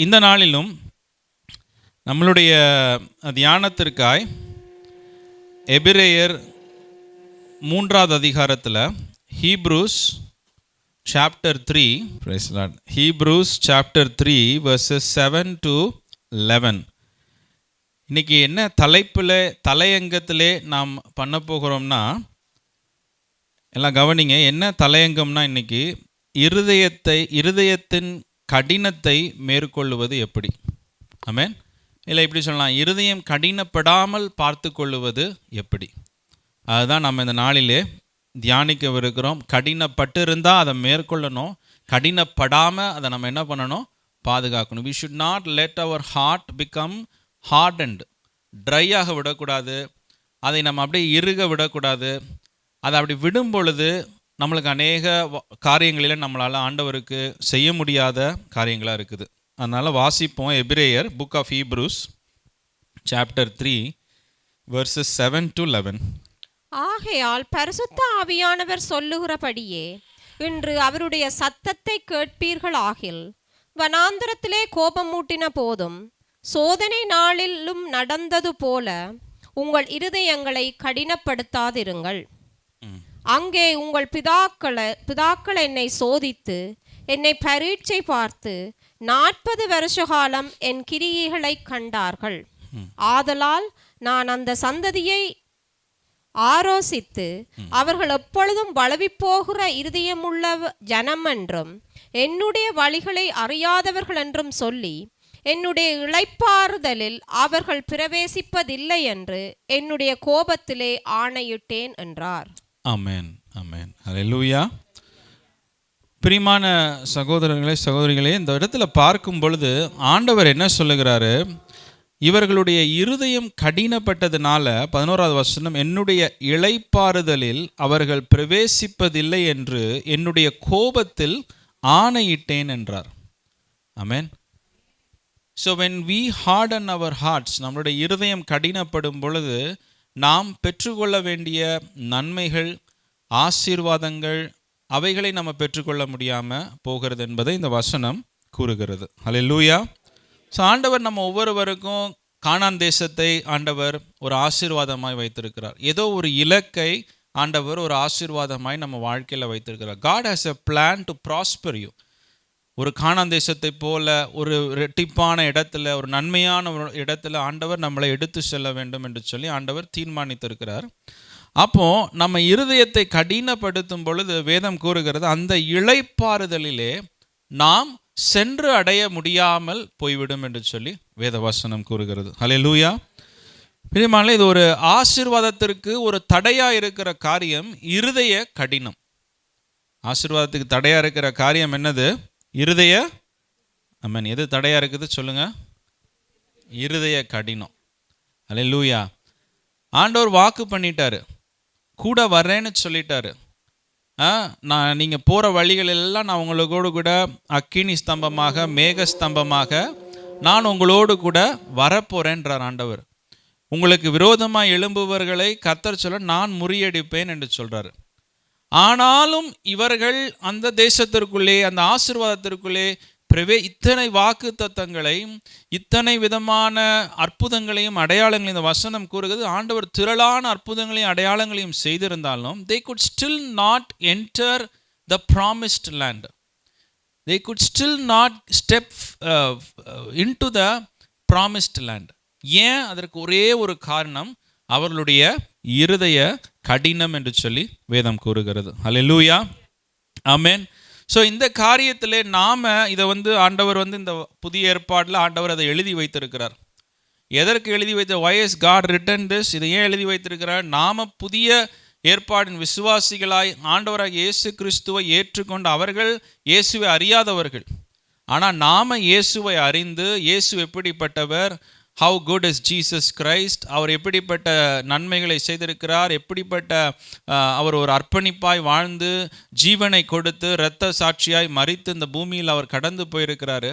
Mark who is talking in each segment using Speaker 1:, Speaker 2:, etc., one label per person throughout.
Speaker 1: இந்த நாளிலும் நம்மளுடைய தியானத்திற்காய் எபிரேயர் 3வது அதிகாரத்தில் Hebrews chapter 3 praise the Lord. Hebrews chapter 3 verses 7 to 11. இன்னைக்கு என்ன தலைப்பில் தலையங்கத்திலே நாம் பண்ண போகிறோம்னா, எல்லாம் கவனிங்க. என்ன தலையங்கம்னா, இன்னைக்கு இருதயத்தின் கடினத்தை மேற்கொள்ளுவது எப்படி. ஆமென். இல்லை இப்படி சொல்லலாம், இருதயம் கடினப்படாமல் பார்த்து கொள்ளுவது எப்படி. அதுதான் நம்ம இந்த நாளிலே தியானிக்கவிருக்கிறோம். கடினப்பட்டு இருந்தால் அதை மேற்கொள்ளணும், கடினப்படாமல் அதை நம்ம என்ன பண்ணணும், பாதுகாக்கணும். we should not let our heart become hardened. ட்ரையாக விடக்கூடாது, அதை நம்ம அப்படியே இறுக விடக்கூடாது. அதை அப்படி விடும் பொழுது நம்மளுக்கு அநேக காரியங்களில் நம்மளால் ஆண்டவருக்கு செய்ய முடியாத காரியங்களாக இருக்குது. அதனால் வாசிப்போம். எபிரேயர் book of Hebrews chapter 3 verses 7 to 11.
Speaker 2: ஆகையால் பரிசுத்த ஆவியானவர் சொல்லுகிறபடியே இன்று அவருடைய சத்தத்தை கேட்பீர்களாகில், வனாந்தரத்திலே கோபம் மூட்டின போதும் சோதனை நாளிலும் நடந்தது போல உங்கள் இருதயங்களை கடினப்படுத்தாதிருங்கள். அங்கே உங்கள் பிதாக்கள் என்னை சோதித்து என்னை பரீட்சை பார்த்து 40 வருஷ காலம் என் கிரியைகளை கண்டார்கள். ஆதலால் நான் அந்த சந்ததியை ஆரோசித்து அவர்கள் எப்பொழுதும் வளவிப்போகிற இருதயமுள்ள ஜனம் என்றும் என்னுடைய வழிகளை அறியாதவர்கள் என்றும் சொல்லி என்னுடைய இளைப்பாறுதலில் அவர்கள் பிரவேசிப்பதில்லை என்று என்னுடைய கோபத்திலே ஆணையிட்டேன் என்றார்.
Speaker 1: ஆமென், ஆமென், ஹல்லேலூயா. பிரியமான சகோதரர்களே, சகோதரிகளே, இந்த இடத்துல பார்க்கும் பொழுது ஆண்டவர் என்ன சொல்லுகிறாரு, இவர்களுடைய இருதயம் கடினப்பட்டதுனால 11வது வசனம், என்னுடைய இளைப்பாறுதலில் அவர்கள் பிரவேசிப்பதில்லை என்று என்னுடைய கோபத்தில் ஆணையிட்டேன் என்றார். Amen. So when we harden our hearts, நம்மளுடைய இருதயம் கடினப்படும் பொழுது நாம் பெற்றுக்கொள்ள வேண்டிய நன்மைகள், ஆசீர்வாதங்கள், அவைகளை நம்ம பெற்றுக்கொள்ள முடியாமல் போகிறது என்பதை இந்த வசனம் கூறுகிறது. ஹல்லேலூயா. ஸோ ஆண்டவர் நம்ம ஒவ்வொருவருக்கும் கானான் தேசத்தை ஆண்டவர் ஒரு ஆசீர்வாதமாய் வைத்திருக்கிறார். ஏதோ ஒரு இலக்கை ஆண்டவர் ஒரு ஆசீர்வாதமாய் நம்ம வாழ்க்கையில் வைத்திருக்கிறார். God has a plan to prosper you. ஒரு கானான் தேசத்தை போல ஒரு ரெட்டிப்பான இடத்துல, ஒரு நன்மையான ஒரு இடத்துல ஆண்டவர் நம்மளை எடுத்து செல்ல வேண்டும் என்று சொல்லி ஆண்டவர் தீர்மானித்திருக்கிறார். அப்போ நம்ம இருதயத்தை கடினப்படுத்தும் பொழுது வேதம் கூறுகிறது, அந்த இளைப்பாறுதலிலே நாம் சென்று அடைய முடியாமல் போய்விடும் என்று சொல்லி வேதவசனம் கூறுகிறது. ஹல்லேலூயா. பிரியமானவர்களே, இது ஒரு ஆசீர்வாதத்திற்கு ஒரு தடையா இருக்கிற காரியம் இருதய கடினம். ஆசீர்வாதத்துக்கு தடையா இருக்கிற காரியம் என்னது? இருதய. ஆமென். எது தடையா இருக்குது சொல்லுங்க? இருதய கடினம். ஹல்லேலூயா. ஆண்டவர் வாக்கு பண்ணிட்டாரு, கூட வர்றேன்னு சொல்லிட்டாரு. நீங்கள் போகிற வழிகள் எல்லாம் நான் உங்களோடு கூட அக்கினி ஸ்தம்பமாக, மேக ஸ்தம்பமாக நான் உங்களோடு கூட வரப்போறேன்றார் ஆண்டவர். உங்களுக்கு விரோதமாக எழும்புவர்களை கர்த்தர் சொல்ல நான் முறியடிப்பேன் என்று சொல்கிறாரு. ஆனாலும் இவர்கள் அந்த தேசத்திற்குள்ளே, அந்த ஆசீர்வாதத்திற்குள்ளே இத்தனை வாக்கு தத்தங்களையும் இத்தனை விதமான அற்புதங்களையும் அடையாளங்களையும் இந்த வசனம் கூறுகிறது. ஆண்டவர் திரளான அற்புதங்களையும் அடையாளங்களையும் செய்திருந்தாலும் they could still not enter the promised land. They could still not step into the promised land. ஏன்? அதற்கு ஒரே ஒரு காரணம், அவர்களுடைய இருதய கடினம் என்று சொல்லி வேதம் கூறுகிறது. ஹல்லேலூயா. ஆமென். ஸோ இந்த காரியத்திலே நாம் இதை ஆண்டவர் இந்த புதிய ஏற்பாட்டில் ஆண்டவர் அதை எழுதி வைத்திருக்கிறார். எதற்கு எழுதி வைத்த? why has God written this? இதை ஏன் எழுதி வைத்திருக்கிறார்? நாம் புதிய ஏற்பாடின் விசுவாசிகளாய் ஆண்டவராக இயேசு கிறிஸ்துவை ஏற்றுக்கொண்டு அவர்கள் இயேசுவை அறியாதவர்கள். ஆனால் நாம் இயேசுவை அறிந்து, இயேசு எப்படிப்பட்டவர், how good is Jesus Christ, அவர் எப்படிப்பட்ட நன்மைகளை செய்திருக்கிறார், எப்படிப்பட்ட அவர் ஒரு அர்ப்பணிப்பாய் வாழ்ந்து ஜீவனை கொடுத்து இரத்த சாட்சியாய் மரித்து இந்த பூமியில் அவர் கடந்து போயிருக்கிறாரு.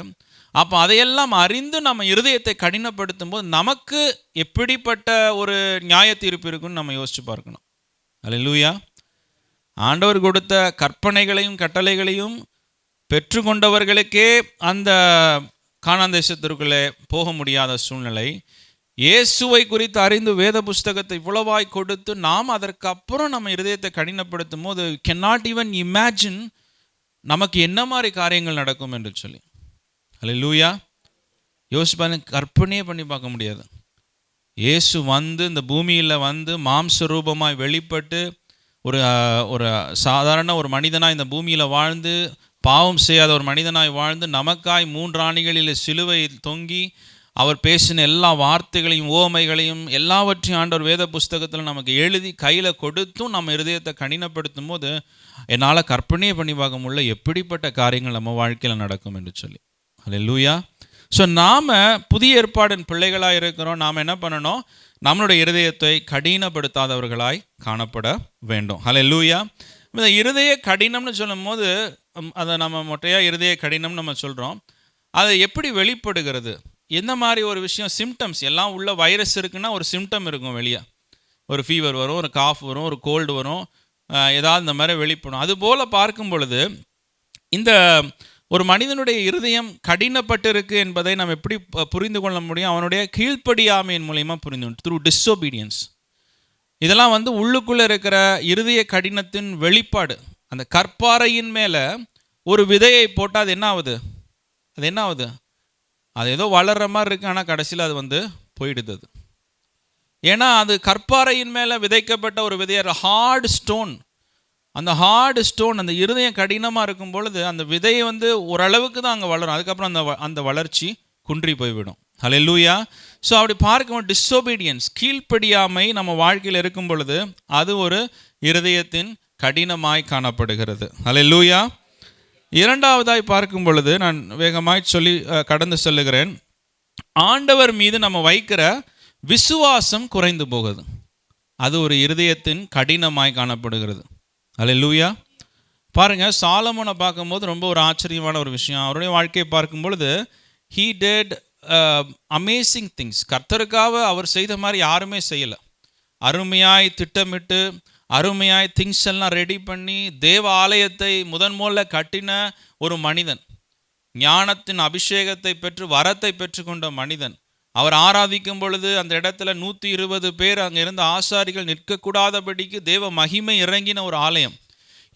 Speaker 1: அப்போ அதையெல்லாம் அறிந்து நம்ம இருதயத்தை கடினப்படுத்தும் போது நமக்கு எப்படிப்பட்ட ஒரு நியாய தீர்ப்பு இருக்குன்னு நம்ம யோசிச்சு பார்க்கணும். ஹல்லேலூயா. ஆண்டவர் கொடுத்த கற்பனைகளையும் கட்டளைகளையும் பெற்றுக்கொண்டவர்களுக்கே அந்த கானான் தேசத்திற்குள்ளே போக முடியாத சூழ்நிலை. இயேசுவை குறித்து அறிந்து வேத புஸ்தகத்தை இவ்வளவாய் கொடுத்து நாம் அதற்கு அப்புறம் நம்ம இருதயத்தை கடினப்படுத்தும் போது cannot even imagine நமக்கு என்ன மாதிரி காரியங்கள் நடக்கும் என்று சொல்லி. அல்லேலூயா. யோசிப்பாங்க, கற்பனையே பண்ணி பார்க்க முடியாது. இயேசு வந்து இந்த பூமியில் வந்து மாம்ச ரூபமாய் வெளிப்பட்டு ஒரு ஒரு சாதாரண ஒரு மனிதனாய் இந்த பூமியில் வாழ்ந்து பாவம் செய்யாத ஒரு மனிதனாய் வாழ்ந்து நமக்காய் 3 ஆணிகளில் சிலுவையில் தொங்கி அவர் பேசின எல்லா வார்த்தைகளையும் ஓமைகளையும் எல்லாவற்றையும் ஆண்டவர் வேத புஸ்தகத்தில் நமக்கு எழுதி கையில் கொடுத்தும் நம்ம இருதயத்தை கடினப்படுத்தும் போது என்னால் கற்பனையே பண்ணி பார்க்க முடியல எப்படிப்பட்ட காரியங்கள் நம்ம வாழ்க்கையில் நடக்கும் என்று சொல்லி. அல்லேலூயா. ஸோ நாம் புதிய ஏற்பாடின் பிள்ளைகளாக இருக்கிறோம். நாம் என்ன பண்ணணும்? நம்மளுடைய இருதயத்தை கடினப்படுத்தாதவர்களாய் காணப்பட வேண்டும். அல்லேலூயா. இந்த இருதய கடினம்னு சொல்லும் போது அதை நம்ம மொட்டையாக இருதய கடினம்னு நம்ம சொல்கிறோம். அது எப்படி வெளிப்படுகிறது? எந்த மாதிரி ஒரு விஷயம்? சிம்டம்ஸ் எல்லாம் உள்ள. வைரஸ் இருக்குன்னா ஒரு சிம்டம் இருக்கும் வெளியே. ஒரு ஃபீவர் வரும், ஒரு காஃப் வரும், ஒரு கோல்டு வரும், ஏதாவது இந்த மாதிரி வெளிப்படும். அதுபோல் பார்க்கும் பொழுது இந்த ஒரு மனிதனுடைய இருதயம் கடினப்பட்டு இருக்கு என்பதை நம்ம எப்படி புரிந்து கொள்ள முடியும்? அவனுடைய கீழ்ப்படியாமையின் மூலயமா புரிந்து, த்ரூ டிஸ்ஒபீடியன்ஸ். இதெல்லாம் வந்து உள்ளுக்குள்ளே இருக்கிற இருதய கடினத்தின் வெளிப்பாடு. அந்த கற்பாறையின் மேலே ஒரு விதையை போட்டால் அது என்ன ஆகுது? அது என்ன ஆகுது? அது ஏதோ வளர்கிற மாதிரி இருக்குது, ஆனால் கடைசியில் அது வந்து போயிடுது. அது ஏன்னா அது கற்பாறையின் மேலே விதைக்கப்பட்ட ஒரு விதையை, ஹார்டு ஸ்டோன். அந்த ஹார்டு ஸ்டோன், அந்த இருதயம் கடினமாக இருக்கும் பொழுது அந்த விதையை வந்து ஓரளவுக்கு தான் அங்கே வளரும். அதுக்கப்புறம் அந்த வளர்ச்சி குன்றி போய்விடும். அல்லேலூயா. ஸோ அப்படி பார்க்கும்போது டிஸ்ஒபீடியன்ஸ், கீழ்ப்படியாமை நம்ம வாழ்க்கையில் இருக்கும் பொழுது அது ஒரு இருதயத்தின் கடினமாய் காணப்படுகிறது. அல்லேலூயா. இரண்டாவதாய் பார்க்கும் பொழுது நான் வேகமாய் சொல்லி கடந்து செல்லுகிறேன். ஆண்டவர் மீது நம்ம வைக்கிற விசுவாசம் குறைந்து போகுது. அது ஒரு இருதயத்தின் கடினமாய் காணப்படுகிறது. அல்லேலூயா. பாருங்கள், சாலமோனை பார்க்கும்போது ரொம்ப ஒரு ஆச்சரியமான ஒரு விஷயம். அவருடைய வாழ்க்கையை பார்க்கும் பொழுது he did amazing things. கர்த்தருக்காக அவர் செய்த மாதிரி யாருமே செய்யலை. அருமையாய் திட்டமிட்டு அருமையாய் திங்ஸ் எல்லாம் ரெடி பண்ணி தேவ ஆலயத்தை முதன்முதல்ல கட்டின ஒரு மனிதன், ஞானத்தின் அபிஷேகத்தை பெற்று வரத்தை பெற்றுக்கொண்ட மனிதன். அவர் ஆராதிக்கும் பொழுது அந்த இடத்துல 120 பேர் அங்கே இருந்த ஆசாரிகள் நிற்கக்கூடாதபடிக்கு தேவ மகிமை இறங்கின ஒரு ஆலயம்.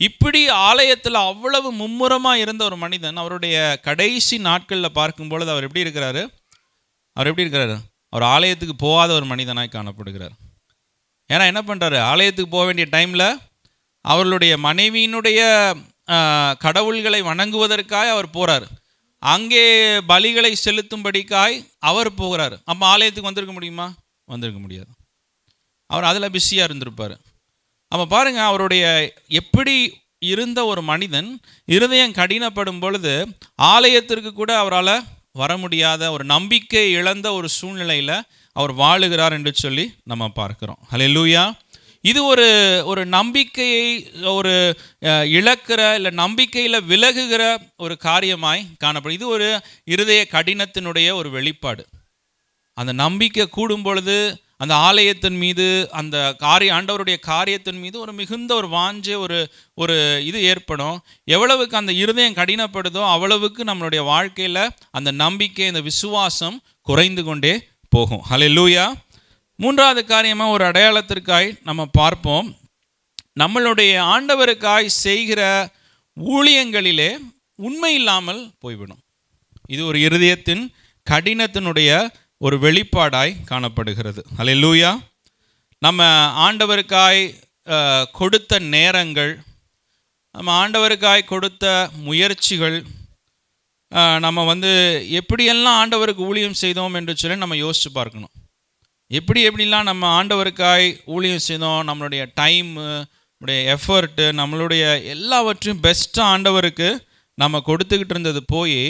Speaker 1: இப்படி ஆலயத்தில் அவ்வளவு மும்முரமாக இருந்த ஒரு மனிதன் அவருடைய கடைசி நாட்களில் பார்க்கும் பொழுது அவர் எப்படி இருக்கிறாரு? அவர் ஆலயத்துக்கு போகாத ஒரு மனிதனாய் காணப்படுகிறார். ஏன்னா என்ன பண்ணுறாரு? ஆலயத்துக்கு போக வேண்டிய டைமில் அவர்களுடைய மனைவியினுடைய கடவுள்களை வணங்குவதற்காக அவர் போகிறார். அங்கே பலிகளை செலுத்தும்படிக்காய் அவர் போகிறார். அப்போ ஆலயத்துக்கு வந்திருக்க முடியுமா? வந்திருக்க முடியாது. அவர் அதில் பிஸியாக இருந்திருப்பார். அப்போ பாருங்கள், அவருடைய எப்படி இருந்த ஒரு மனிதன் இருதயம் கடினப்படும் பொழுது ஆலயத்திற்கு கூட அவரால் வர முடியாத ஒரு நம்பிக்கை இழந்த ஒரு சூழ்நிலையில் அவர் வாழுகிறார் என்று சொல்லி நம்ம பார்க்கிறோம். அல்லேலூயா. இது ஒரு நம்பிக்கையை ஒரு இழக்கிற இல்லை நம்பிக்கையில் விலகுகிற ஒரு காரியமாய் காணப்படும். இது ஒரு இருதய கடினத்தினுடைய ஒரு வெளிப்பாடு. அந்த நம்பிக்கை கூடும் பொழுது அந்த ஆலயத்தின் மீது, அந்த ஆண்டவருடைய காரியத்தின் மீது ஒரு மிகுந்த ஒரு வாஞ்சை, ஒரு இது ஏற்படும். எவ்வளவுக்கு அந்த இருதயம் கடினப்படுதோ அவ்வளவுக்கு நம்மளுடைய வாழ்க்கையில் அந்த நம்பிக்கை, அந்த விசுவாசம் குறைந்து கொண்டே போகும். அல்லேலூயா. மூன்றாவது காரியமாக ஒரு அடையாளத்திற்காய் நம்ம பார்ப்போம். நம்மளுடைய ஆண்டவருக்காய் செய்கிற ஊழியங்களிலே உண்மை இல்லாமல் போய்விடும். இது ஒரு இருதயத்தின் கடினத்தினுடைய ஒரு வெளிப்பாடாய் காணப்படுகிறது. அல்லேலூயா. நம்ம ஆண்டவருக்காய் கொடுத்த நேரங்கள், நம்ம ஆண்டவருக்காய் கொடுத்த முயற்சிகள், நம்ம வந்து எப்படியெல்லாம் ஆண்டவருக்கு ஊழியம் செய்தோம் என்று சொல்லி நம்ம யோசித்து பார்க்கணும். எப்படிலாம் நம்ம ஆண்டவருக்காய் ஊழியம் செய்தோம், நம்மளுடைய டைமு, நம்மளுடைய எஃபர்ட்டு, நம்மளுடைய எல்லாவற்றையும் பெஸ்ட்டாக ஆண்டவருக்கு நம்ம கொடுத்துக்கிட்டு இருந்தது போய்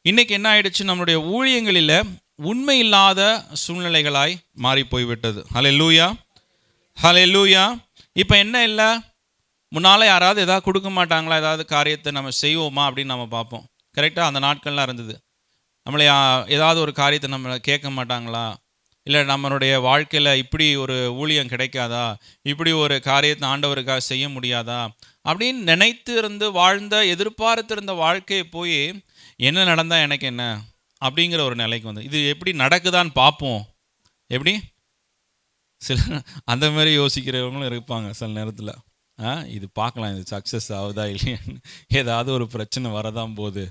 Speaker 1: இன்றைக்கி என்ன ஆயிடுச்சு? நம்மளுடைய ஊழியங்களில் உண்மை இல்லாத சூழ்நிலைகளாய் மாறி போய்விட்டது. அல்லேலூயா. அல்லேலூயா. இப்போ என்ன இல்லை, முன்னால் யாராவது எதாவது கொடுக்க மாட்டாங்களா? ஏதாவது காரியத்தை நம்ம செய்வோமா அப்படின்னு நம்ம பார்ப்போம். கரெக்டாக அந்த நாட்கள்லாம் இருந்தது. நம்மளை ஏதாவது ஒரு காரியத்தை நம்மளை கேட்க மாட்டாங்களா? இல்லை நம்மளுடைய வாழ்க்கையில் இப்படி ஒரு ஊழியம் கிடைக்காதா, இப்படி ஒரு காரியத்தை ஆண்டவருக்காக செய்ய முடியாதா அப்படின்னு நினைத்து இருந்து வாழ்ந்த, எதிர்பார்த்திருந்த வாழ்க்கையை போய் என்ன நடந்தால் எனக்கு என்ன, அப்படிங்கிற ஒரு நிலைக்கு வந்து இது எப்படி நடக்குதான்னு பார்ப்போம். எப்படி சில அந்த மாதிரி யோசிக்கிறவங்களும் இருப்பாங்க சில நேரத்தில். இது பார்க்கலாம், இது சக்ஸஸ் ஆகுதா இல்லையான்னு, ஏதாவது ஒரு பிரச்சனை வரதான் போகுது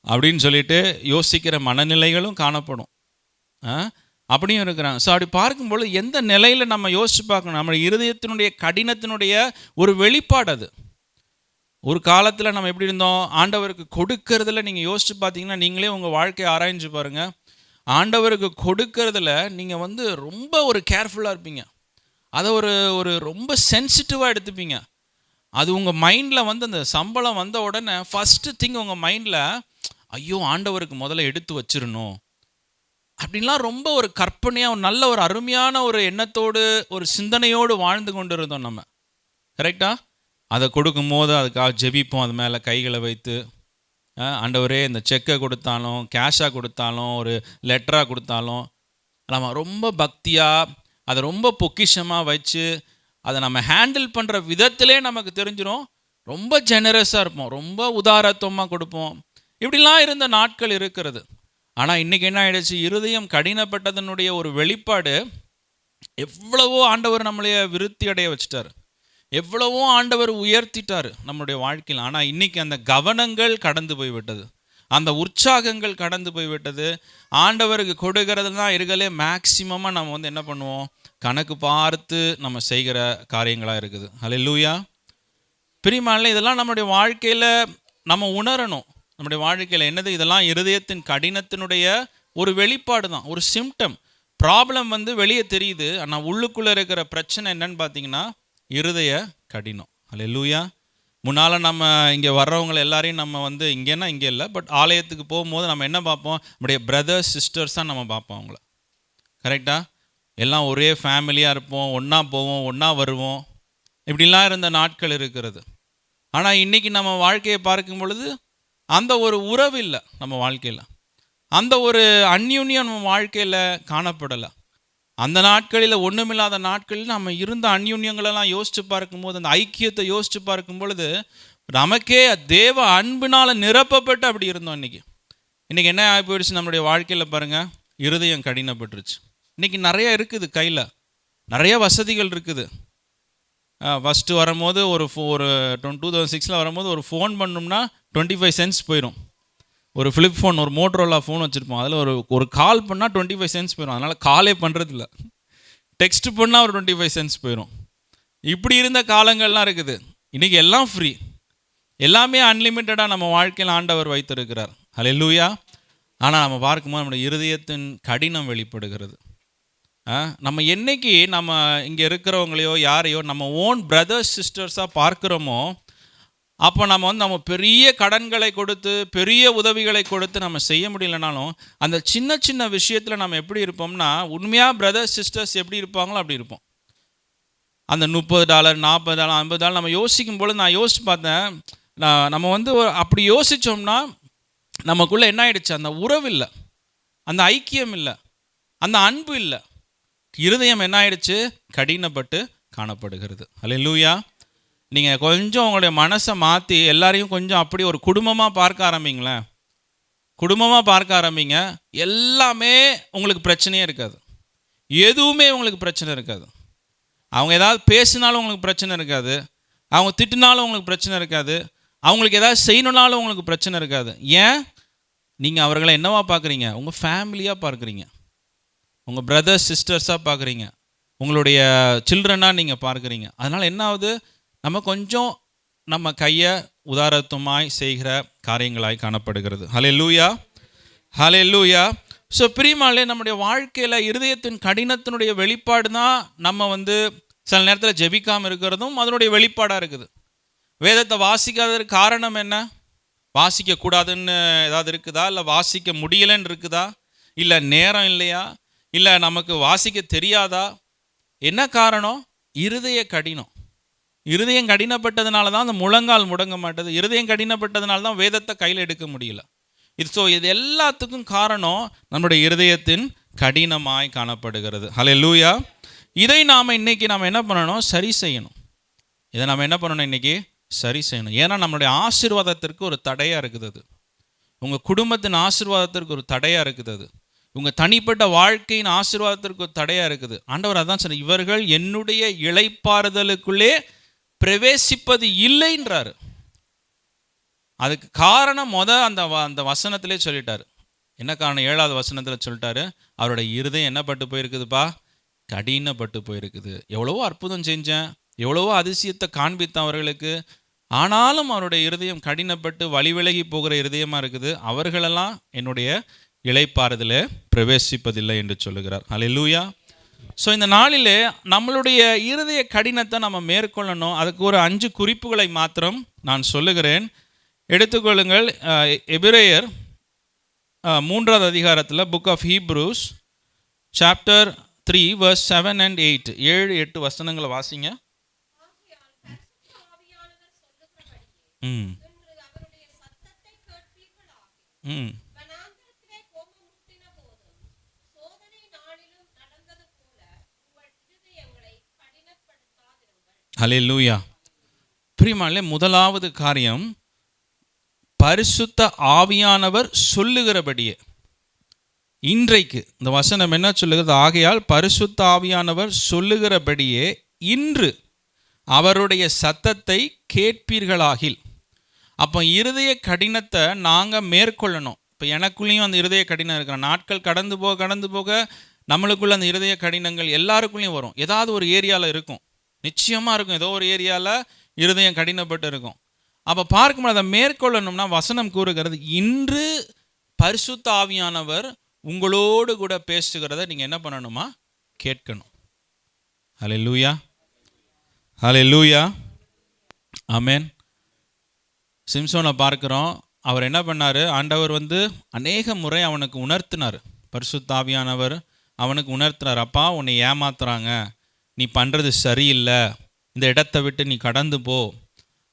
Speaker 1: அப்படின்னு சொல்லிட்டு யோசிக்கிற மனநிலைகளும் காணப்படும். அப்படியும் இருக்கிறாங்க. ஸோ அப்படி பார்க்கும்போது எந்த நிலையில் நம்ம யோசித்து பார்க்கணும், நம்ம இருதயத்தினுடைய கடினத்தினுடைய ஒரு வெளிப்பாடு அது. ஒரு காலத்தில் நம்ம எப்படி இருந்தோம், ஆண்டவருக்கு கொடுக்கறதுல நீங்கள் யோசித்து பார்த்தீங்கன்னா நீங்களே உங்கள் வாழ்க்கையை ஆராய்ஞ்சு பாருங்கள். ஆண்டவருக்கு கொடுக்கறதுல நீங்கள் வந்து ரொம்ப ஒரு கேர்ஃபுல்லாக இருப்பீங்க. அதை ஒரு ஒரு ரொம்ப சென்சிட்டிவாக எடுத்துப்பீங்க. அது உங்கள் மைண்டில் வந்து அந்த சம்பளம் வந்த உடனே ஃபஸ்ட்டு திங் உங்கள் மைண்டில், ஐயோ ஆண்டவருக்கு முதல்ல எடுத்து வச்சிடணும் அப்படின்லாம் ரொம்ப ஒரு கற்பனையாக ஒரு நல்ல ஒரு அருமையான ஒரு எண்ணத்தோடு ஒரு சிந்தனையோடு வாழ்ந்து கொண்டு இருந்தோம் நம்ம. கரெக்டாக அதை கொடுக்கும்போது அதுக்காக ஜெபிப்போம், அது மேலே கைகளை வைத்து, ஆண்டவரே இந்த செக்கை கொடுத்தாலும் கேஷாக கொடுத்தாலும் ஒரு லெட்டராக கொடுத்தாலும் நம்ம ரொம்ப பக்தியாக அதை ரொம்ப பொக்கிஷமாக வச்சு அதை நம்ம ஹேண்டில் பண்ணுற விதத்திலே நமக்கு தெரிஞ்சிடும். ரொம்ப ஜெனரஸாக இருப்போம், ரொம்ப உதாரத்துவமாக கொடுப்போம். இப்படிலாம் இருந்த நாட்கள் இருக்கிறது. ஆனால் இன்றைக்கி என்ன ஆகிடுச்சு, இருதயம் கடினப்பட்டதனுடைய ஒரு வெளிப்பாடு. எவ்வளவோ ஆண்டவர் நம்மளைய விருத்தி அடைய வச்சுட்டார், எவ்வளவோ ஆண்டவர் உயர்த்திட்டார் நம்மளுடைய வாழ்க்கையில். ஆனால் இன்றைக்கி அந்த கவனங்கள் கடந்து போய்விட்டது, அந்த உற்சாகங்கள் கடந்து போய்விட்டது. ஆண்டவருக்கு கொடுக்கறதுல தான் இருக்கலே மேக்சிமமாக நம்ம வந்து என்ன பண்ணுவோம், கணக்கு பார்த்து நம்ம செய்கிற காரியங்களாக இருக்குது. ஹல்லேலூயா. பிரியமானவர்களே, இதெல்லாம் நம்முடைய வாழ்க்கையில் நம்ம உணரணும். நம்முடைய வாழ்க்கையில் என்னது, இதெல்லாம் இருதயத்தின் கடினத்தினுடைய ஒரு வெளிப்பாடு தான், ஒரு சிம்டம். ப்ராப்ளம் வந்து வெளியே தெரியுது, ஆனால் உள்ளுக்குள்ளே இருக்கிற பிரச்சனை என்னன்னு பார்த்தீங்கன்னா இருதய கடினம். ஹல்லேலூயா. முன்னால் நம்ம இங்கே வர்றவங்களை எல்லாரையும் நம்ம வந்து இங்கேன்னா இங்கே இல்லை, பட் ஆலயத்துக்கு போகும்போது நம்ம என்ன பார்ப்போம், நம்முடைய பிரதர்ஸ் சிஸ்டர்ஸாக நம்ம பார்ப்போம் அவங்கள. கரெக்டாக எல்லாம் ஒரே ஃபேமிலியாக இருப்போம், ஒன்றா போவோம், ஒன்றா வருவோம். இப்படிலாம் இருந்த நாட்கள் இருக்கிறது. ஆனால் இன்றைக்கி நம்ம வாழ்க்கையை பார்க்கும் பொழுது அந்த ஒரு உறவு இல்லை நம்ம வாழ்க்கையில், அந்த ஒரு அந்யூன்யம் நம்ம வாழ்க்கையில் காணப்படலை. அந்த நாட்களில் ஒன்றுமில்லாத நாட்களில் நம்ம இருந்த அந்யூன்யங்களெல்லாம் யோசித்து பார்க்கும்போது, அந்த ஐக்கியத்தை யோசித்து பார்க்கும் பொழுது நமக்கே தேவ அன்பினால் நிரப்பப்பட்டு அப்படி இருந்தோம். இன்றைக்கி என்ன ஆகி போயிடுச்சு நம்மளுடைய வாழ்க்கையில் பாருங்கள், இருதயம் கடினப்பட்டுருச்சு. இன்றைக்கி நிறைய இருக்குது, கையில் நிறைய வசதிகள் இருக்குது. ஃபஸ்ட்டு வரும்போது ஒரு 2006 வரும்போது ஒரு ஃபோன் பண்ணோம்னா 25 சென்ட்ஸ் போயிடும். ஒரு ஃப்ளிப் ஃபோன், ஒரு மோட்ரோலா ஃபோன் வச்சுருப்போம், அதில் ஒரு கால் பண்ணால் 25 சென்ட்ஸ் போயிடும். அதனால் காலே பண்ணுறதில்ல, டெக்ஸ்ட் பண்ணால் ஒரு 25 சென்ட்ஸ் போயிடும். இப்படி இருந்த காலங்கள்லாம் இருக்குது. இன்றைக்கி எல்லாம் ஃப்ரீ, எல்லாமே அன்லிமிட்டடாக நம்ம வாழ்க்கையில் ஆண்டவர் வைத்திருக்கிறார். ஹல்லேலூயா. ஆனால் நம்ம பார்க்கும்போது நம்முடைய இருதயத்தின் கடினம் வெளிப்படுகிறது. நம்ம என்னைக்கு நம்ம இங்கே இருக்கிறவங்களையோ யாரையோ நம்ம ஓன் பிரதர்ஸ் சிஸ்டர்ஸாக பார்க்குறோமோ, அப்போ நம்ம வந்து நம்ம பெரிய கடன்களை கொடுத்து பெரிய உதவிகளை கொடுத்து நம்ம செய்ய முடியலனாலும், அந்த சின்ன சின்ன விஷயத்தில் நம்ம எப்படி இருப்போம்னா, உண்மையாக பிரதர்ஸ் சிஸ்டர்ஸ் எப்படி இருப்பாங்களோ அப்படி இருப்போம். அந்த $30, $40, $50 நம்ம யோசிக்கும் பொழுது நான் யோசித்து பார்த்தேன், நம்ம வந்து அப்படி யோசித்தோம்னா நமக்குள்ளே என்ன ஆயிடுச்சு, அந்த உறவு இல்லை, அந்த ஐக்கியம் இல்லை, அந்த அன்பு இல்லை. இருதயம் என்ன ஆயிடுச்சு, கடினப்பட்டு காணப்படுகிறது. ஹல்லேலூயா. நீங்கள் கொஞ்சம் உங்களுடைய மனசை மாற்றி எல்லாரையும் கொஞ்சம் அப்படி ஒரு குடும்பமாக பார்க்க ஆரம்பிங்களேன். குடும்பமாக பார்க்க ஆரம்பிங்க, எல்லாமே உங்களுக்கு பிரச்சனையே இருக்காது, எதுவுமே உங்களுக்கு பிரச்சனை இருக்காது. அவங்க ஏதாவது பேசினாலும் உங்களுக்கு பிரச்சனை இருக்காது, அவங்க திட்டினாலும் உங்களுக்கு பிரச்சனை இருக்காது, அவங்களுக்கு ஏதாவது செய்யணுன்னாலும் உங்களுக்கு பிரச்சனை இருக்காது. ஏன், நீங்கள் அவர்களை என்னவா பார்க்குறீங்க, உங்கள் ஃபேமிலியாக பார்க்குறீங்க, உங்கள் பிரதர்ஸ் சிஸ்டர்ஸாக பார்க்குறீங்க, உங்களுடைய சில்ட்ரனாக நீங்கள் பார்க்குறீங்க. அதனால் என்ன ஆகுது, நம்ம கொஞ்சம் நம்ம கையை உதாரத்துவமாய் செய்கிற காரியங்களாய் காணப்படுகிறது. ஹல்லேலூயா, ஹல்லேலூயா. ஸோ பிரியமானவர்களே, நம்முடைய வாழ்க்கையில் இருதயத்தின் கடினத்தினுடைய வெளிப்பாடு தான் நம்ம வந்து சில நேரத்தில் ஜெபிக்காமல் இருக்கிறதும் அதனுடைய வெளிப்பாடாக இருக்குது. வேதத்தை வாசிக்காததுக்கு காரணம் என்ன, வாசிக்கக்கூடாதுன்னு ஏதாவது இருக்குதா, இல்லை வாசிக்க முடியலைன்னு இருக்குதா, இல்லை நேரம் இல்லையா, இல்லை நமக்கு வாசிக்க தெரியாதா, என்ன காரணம், இருதய கடினம். இருதயம் கடினப்பட்டதுனால தான் அந்த முழங்கால் முடங்க மாட்டது, இருதயம் கடினப்பட்டதுனால தான் வேதத்தை கையில் எடுக்க முடியல. இது எல்லாத்துக்கும் காரணம் நம்முடைய இருதயத்தின் கடினமாய் காணப்படுகிறது. ஹல்லேலூயா. இதை நாம் இன்னைக்கு நாம் என்ன பண்ணணும், சரி செய்யணும். இதை நம்ம என்ன பண்ணணும், இன்னைக்கு சரி செய்யணும். ஏன்னா நம்மளுடைய ஆசீர்வாதத்திற்கு ஒரு தடையாக இருக்குது அது. உங்கள் குடும்பத்தின் ஆசீர்வாதத்திற்கு ஒரு தடையாக இருக்குது. அது உங்கள் தனிப்பட்ட வாழ்க்கையின் ஆசீர்வாதத்திற்கு ஒரு தடையாக இருக்குது. ஆண்டவர் அதான் சொன்னார், இவர்கள் என்னுடைய இளைப்பாறுதலுக்குள்ளே பிரவேசிப்பது இல்லைன்றாரு. அதுக்கு காரணம் அந்த வசனத்திலே சொல்லிட்டாரு. என்ன காரணம்? 7வது வசனத்தில் சொல்லிட்டாரு, அவரோட இருதயம் என்ன பட்டு போயிருக்குதுப்பா? கடினப்பட்டு போயிருக்குது. எவ்வளவோ அற்புதம் செஞ்சேன், எவ்வளவோ அதிசயத்தை காண்பித்தேன் அவர்களுக்கு, ஆனாலும் அவருடைய இருதயம் கடினப்பட்டு வழி விலகி போகிற இருதயமாக இருக்குது. அவர்களெல்லாம் என்னுடைய இளைப்பாறுதலே பிரவேசிப்பதில்லை என்று சொல்லுகிறார். அல்லேலூயா. ஸோ இந்த நாளிலே நம்மளுடைய இருதய கடினத்தை நம்ம மேற்கொள்ளணும். அதுக்கு ஒரு 5 குறிப்புகளை மாத்திரம் நான் சொல்லுகிறேன். எடுத்துக்கொள்ளுங்கள். எபிரேயர் 3வது அதிகாரத்தில், book of Hebrews chapter 3 verse 7 and 8, 7-8 வசனங்களை வாசிங்க. ம் ம் அல்லேலூயா. பிரியமானவர்களே, முதலாவது காரியம், பரிசுத்த ஆவியானவர் சொல்லுகிறபடியே. இன்றைக்கு இந்த வசனம் என்ன சொல்லுகிறது? ஆகையால் பரிசுத்த ஆவியானவர் சொல்லுகிறபடியே இன்று அவருடைய சத்தத்தை கேட்பீர்களாகில். அப்போ இருதய கடினத்தை நாங்கள் மேற்கொள்ளணும். இப்போ எனக்குள்ளேயும் அந்த இருதய கடினம் இருக்கிற நாட்கள் கடந்து போக நம்மளுக்குள்ள அந்த இருதய கடினங்கள் எல்லாருக்குள்ளேயும் வரும். ஏதாவது ஒரு ஏரியாவில் இருக்கும், நிச்சயமாக இருக்கும். ஏதோ ஒரு ஏரியாவில் இருதயம் கடினப்பட்டு இருக்கும். அப்போ பார்க்கும்போது அதை மேற்கொள்ளணும்னா வசனம் கூறுகிறது, இன்று பரிசுத்த ஆவியானவர் உங்களோடு கூட பேசுகிறத நீங்கள் என்ன பண்ணணுமா? கேட்கணும். அல்லேலூயா, அல்லேலூயா, ஆமென். சிம்சோனை பார்க்குறோம். அவர் என்ன பண்ணார்? ஆண்டவர் அநேக முறை அவனுக்கு உணர்த்தினார். பரிசுத்த ஆவியானவர் அவனுக்கு உணர்த்தினார், அப்பா உன்னை ஏமாத்துறாங்க, நீ பண்ணுறது சரியில்லை, இந்த இடத்தை விட்டு நீ கடந்து போ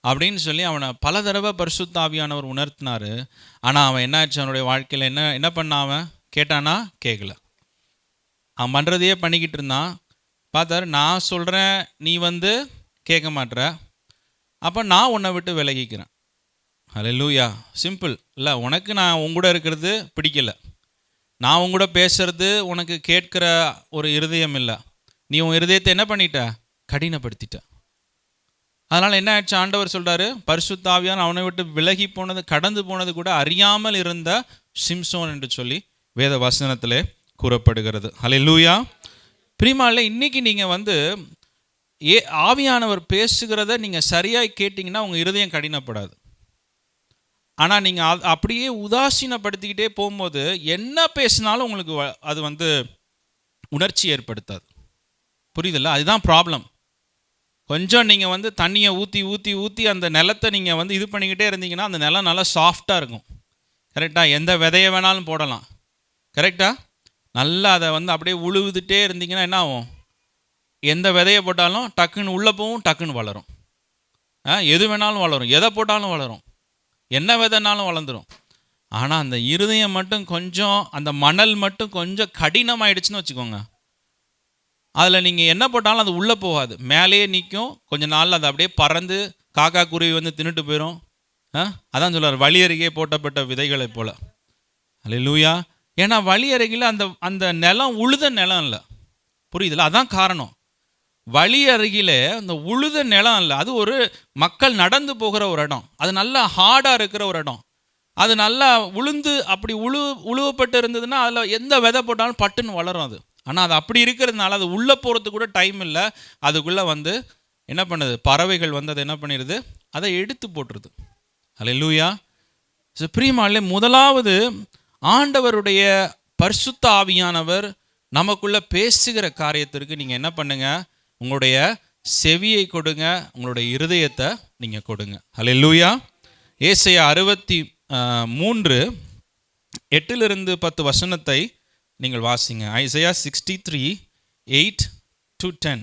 Speaker 1: அப்படின்னு சொல்லி அவனை பல தடவை பரிசுத்த ஆவியானவர் உணர்த்தினார். ஆனால் அவன் என்னாச்சு? அவனுடைய வாழ்க்கையில் என்ன பண்ணான்? அவன் கேட்டானா? கேட்கல. அவன் பண்ணுறதையே பண்ணிக்கிட்டு இருந்தான். பார்த்தாரு, நான் சொல்கிறேன், நீ கேட்க மாட்ற, அப்போ நான் உன்னை விட்டு விலகிக்கிறேன். அல்லேலூயா. சிம்பிள் இல்லை? உனக்கு நான் உங்கூட இருக்கிறது பிடிக்கல, நான் உங்கூட பேசுறது உனக்கு கேட்குற ஒரு இருதயம் இல்லை, நீ உன் இருதயத்தை என்ன பண்ணிட்ட? கடினப்படுத்திட்ட. அதனால் என்ன ஆயிடுச்சு? ஆண்டவர் சொல்கிறாரு, பரிசுத்த ஆவியானவர் அவனை விட்டு விலகி போனது, கடந்து போனது கூட அறியாமல் இருந்த சிம்சோன் என்று சொல்லி வேத வசனத்திலே கூறப்படுகிறது. அல்லேலூயா. பிரியமானவர்களே, இன்னைக்கு நீங்கள் ஆவியானவர் பேசுகிறத நீங்கள் சரியாக கேட்டிங்கன்னா உங்கள் இருதயம் கடினப்படாது. ஆனால் நீங்கள் அப்படியே உதாசீனப்படுத்திக்கிட்டே போகும்போது என்ன பேசினாலும் உங்களுக்கு அது உணர்ச்சி ஏற்படுத்தாது. புரியுதில்ல? அதுதான் ப்ராப்ளம். கொஞ்சம் நீங்கள் தண்ணியை ஊற்றி ஊற்றி ஊற்றி அந்த நிலத்தை நீங்கள் இது பண்ணிக்கிட்டே இருந்தீங்கன்னா அந்த நிலம் நல்லா சாஃப்டாக இருக்கும். கரெக்டாக? எந்த விதையை வேணாலும் போடலாம். கரெக்டாக? நல்லா அதை அப்படியே உழுவுதுட்டே இருந்தீங்கன்னா என்ன ஆகும்? எந்த விதையை போட்டாலும் டக்குன்னு உள்ளே போகும், டக்குன்னு வளரும். எது வேணாலும் வளரும், எதை போட்டாலும் வளரும், என்ன விதைனாலும் வளர்ந்துடும். ஆனால் அந்த இருதயம் மட்டும் கொஞ்சம், அந்த மணல் மட்டும் கொஞ்சம் கடினமாயிடுச்சுன்னு வச்சுக்கோங்க, அதில் நீங்கள் என்ன போட்டாலும் அது உள்ளே போகாது, மேலேயே நிற்கும். கொஞ்ச நாள் அது அப்படியே பறந்து காக்கா குருவி தின்னுட்டு போயிடும். அதான் சொல்கிறார், வழி அருகே போட்டப்பட்ட விதைகளை போல். அல்லேலூயா. ஏன்னா வழி அருகில் அந்த நிலம் உழுத நிலம் இல்லை. புரியுதில்ல? அதான் காரணம். வழி அருகிலே அந்த உழுத நிலம் இல்லை, அது ஒரு மக்கள் நடந்து போகிற ஒரு இடம், அது நல்லா ஹார்டாக இருக்கிற ஒரு இடம், அது நல்லா உளுந்து அப்படி உழுவப்பட்டு இருந்ததுன்னா அதில் எந்த விதை போட்டாலும் பட்டுன்னு வளரும் அது. ஆனால் அது அப்படி இருக்கிறதுனால அது உள்ளே போகிறதுக்கு கூட டைம் இல்லை. அதுக்குள்ளே என்ன பண்ணுது? பறவைகள் அதை என்ன பண்ணிடுது? அதை எடுத்து போட்டுருது. அல்லேலூயா. பிரியமானவர்களே, முதலாவது ஆண்டவருடைய பரிசுத்த ஆவியானவர் நமக்குள்ளே பேசுகிற காரியத்திற்கு நீங்கள் என்ன பண்ணுங்க? உங்களுடைய செவியை கொடுங்க, உங்களுடைய இருதயத்தை நீங்கள் கொடுங்க. அல்லேலூயா. ஏசாயா 63 8-10 வசனத்தை நீங்கள் வாசிங்க. ஐசையா 63 8-10.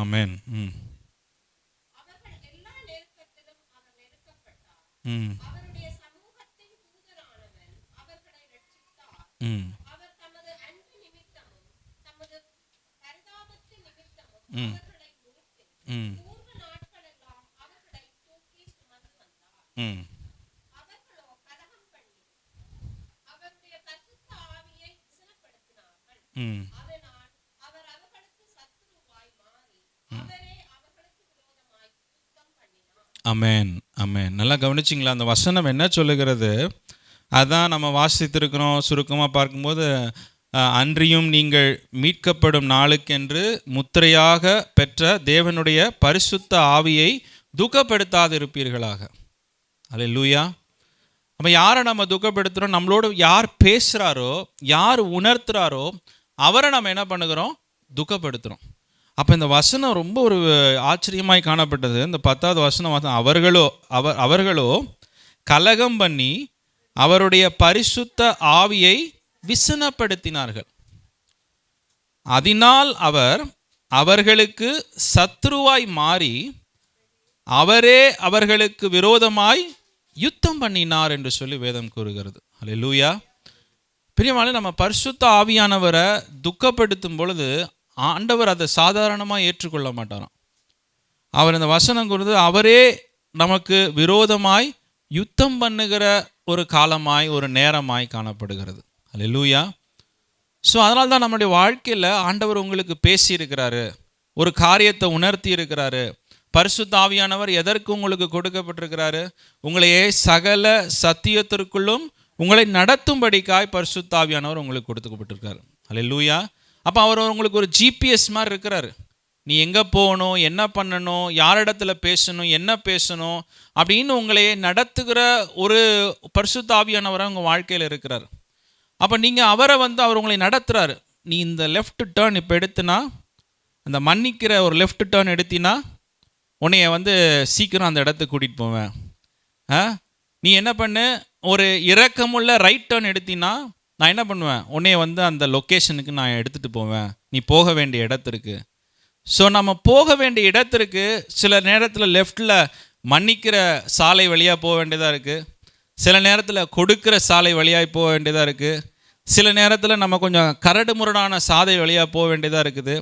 Speaker 1: ஆமென். ம் ம் ம் ம் அமேன் அமேன். நல்லா கவனிச்சிங்களா? அந்த வசனம் என்ன சொல்லுகிறது? அதான் நம்ம வாசித்திருக்கிறோம். சுருக்கமாக பார்க்கும்போது அன்றியும் நீங்கள் மீட்கப்படும் நாளுக்கென்று முத்திரையாக பெற்ற தேவனுடைய பரிசுத்த ஆவியை துக்கப்படுத்தாதிருப்பீர்களாக. அல்லேலூயா. அப்போ யாரை நம்ம துக்கப்படுத்துகிறோம்? நம்மளோட யார் பேசுகிறாரோ, யார் உணர்த்துறாரோ அவரை நம்ம என்ன பண்ணுகிறோம்? துக்கப்படுத்துகிறோம். அப்போ இந்த வசனம் ரொம்ப ஒரு ஆச்சரியமாய் காணப்பட்டது. இந்த 10வது வசனம் அவர்களோ கலகம் பண்ணி அவருடைய பரிசுத்த ஆவியை விசனப்படுத்தினார்கள். அதனால் அவர் அவர்களுக்கு சத்துருவாய் மாறி அவரே அவர்களுக்கு விரோதமாய் யுத்தம் பண்ணினார் என்று சொல்லி வேதம் கூறுகிறது. அல்லேலூயா. பிரியமானவர்களே, நம்ம பரிசுத்த ஆவியானவரை துக்கப்படுத்தும் பொழுது ஆண்டவர் அதை சாதாரணமாக ஏற்றுக்கொள்ள மாட்டாராம். அவர் இந்த வசனம் கூறுது, அவரே நமக்கு விரோதமாய் யுத்தம் பண்ணுகிற ஒரு காலமாய் ஒரு நேரமாய் காணப்படுகிறது. அல்லேலூயா. ஸோ அதனால தான் நம்முடைய வாழ்க்கையில் ஆண்டவர் உங்களுக்கு பேசியிருக்கிறாரு, ஒரு காரியத்தை உணர்த்தி இருக்கிறாரு. பரிசுத்த ஆவியானவர் எதற்கு உங்களுக்கு கொடுக்கப்பட்டிருக்கிறாரு? உங்களையே சகல சத்தியத்திற்குள்ளும் உங்களை நடத்தும்படிக்காய் பரிசுத்த ஆவியானவர் உங்களுக்கு கொடுக்கப்பட்டிருக்காரு. அல்லேலூயா. அப்போ அவர் உங்களுக்கு ஒரு ஜிபிஎஸ் மாதிரி இருக்கிறாரு. நீ எங்கே போகணும், என்ன பண்ணணும், யாரிடத்துல பேசணும், என்ன பேசணும் அப்படின்னு உங்களையே நடத்துகிற ஒரு பரிசுத்த ஆவியானவராக உங்கள் வாழ்க்கையில் இருக்கிறார். அப்போ நீங்கள் அவர் உங்களை நடத்துகிறாரு. நீ இந்த லெஃப்ட் டேர்ன் இப்போ எடுத்தினா, அந்த மன்னிக்கிற ஒரு லெஃப்ட் டேர்ன் எடுத்தினா உன்னைய சீக்கிரம் அந்த இடத்துக்கு கூட்டிகிட்டு போவேன். நீ என்ன பண்ணு, ஒரு இரக்கமுள்ள ரைட் டேர்ன் எடுத்தினா நான் என்ன பண்ணுவேன், உன்னைய அந்த லொக்கேஷனுக்கு நான் எடுத்துகிட்டு போவேன், நீ போக வேண்டிய இடத்திற்கு. ஸோ நம்ம போக வேண்டிய இடத்திற்கு சில நேரத்தில் லெஃப்டில் மன்னிக்கிற சாலை வழியாக போக வேண்டியதாக இருக்குது, சில நேரத்தில் கொடுக்கிற சாலை வழியாக போக வேண்டியதாக இருக்குது, சில நேரத்தில் நம்ம கொஞ்சம் கரடு முரடான சாலை வழியாக போக வேண்டியதாக இருக்குது.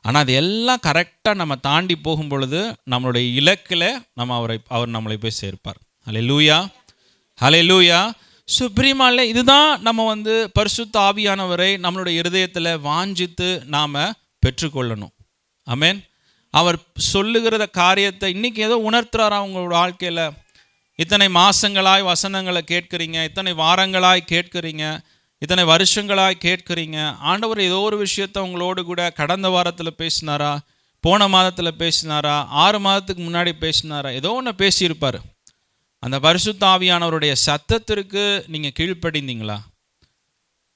Speaker 1: ஆனால் அது எல்லாம் கரெக்டாக நம்ம தாண்டி போகும் பொழுது நம்மளுடைய இலக்கில் அவர் நம்மளை போய் சேர்ப்பார். அல்லேலூயா, அல்லேலூயா. ஸோ பிரியமானவர்களே, இதுதான் நம்ம பரிசுத்த ஆவியானவரை நம்மளுடைய இருதயத்தில் வாஞ்சித்து நாம் பெற்றுக்கொள்ளணும். ஆமென். அவர் சொல்லுகிற காரியத்தை இன்றைக்கி ஏதோ உணர்த்துறாரா உங்களோட வாழ்க்கையில்? இத்தனை மாதங்களாய் வசனங்களை கேட்குறீங்க, இத்தனை வாரங்களாய் கேட்குறீங்க, இத்தனை வருஷங்களாய் கேட்குறீங்க. ஆண்டவர் ஏதோ ஒரு விஷயத்தை உங்களோடு கூட கடந்த வாரத்தில் பேசினாரா, போன மாதத்தில் பேசினாரா, 6 மாதத்துக்கு முன்னாடி பேசினாரா, ஏதோ ஒன்று பேசியிருப்பார். அந்த பரிசுத்த ஆவியானவருடைய சத்தத்திற்கு நீங்கள் கீழ்ப்படிந்தீங்களா?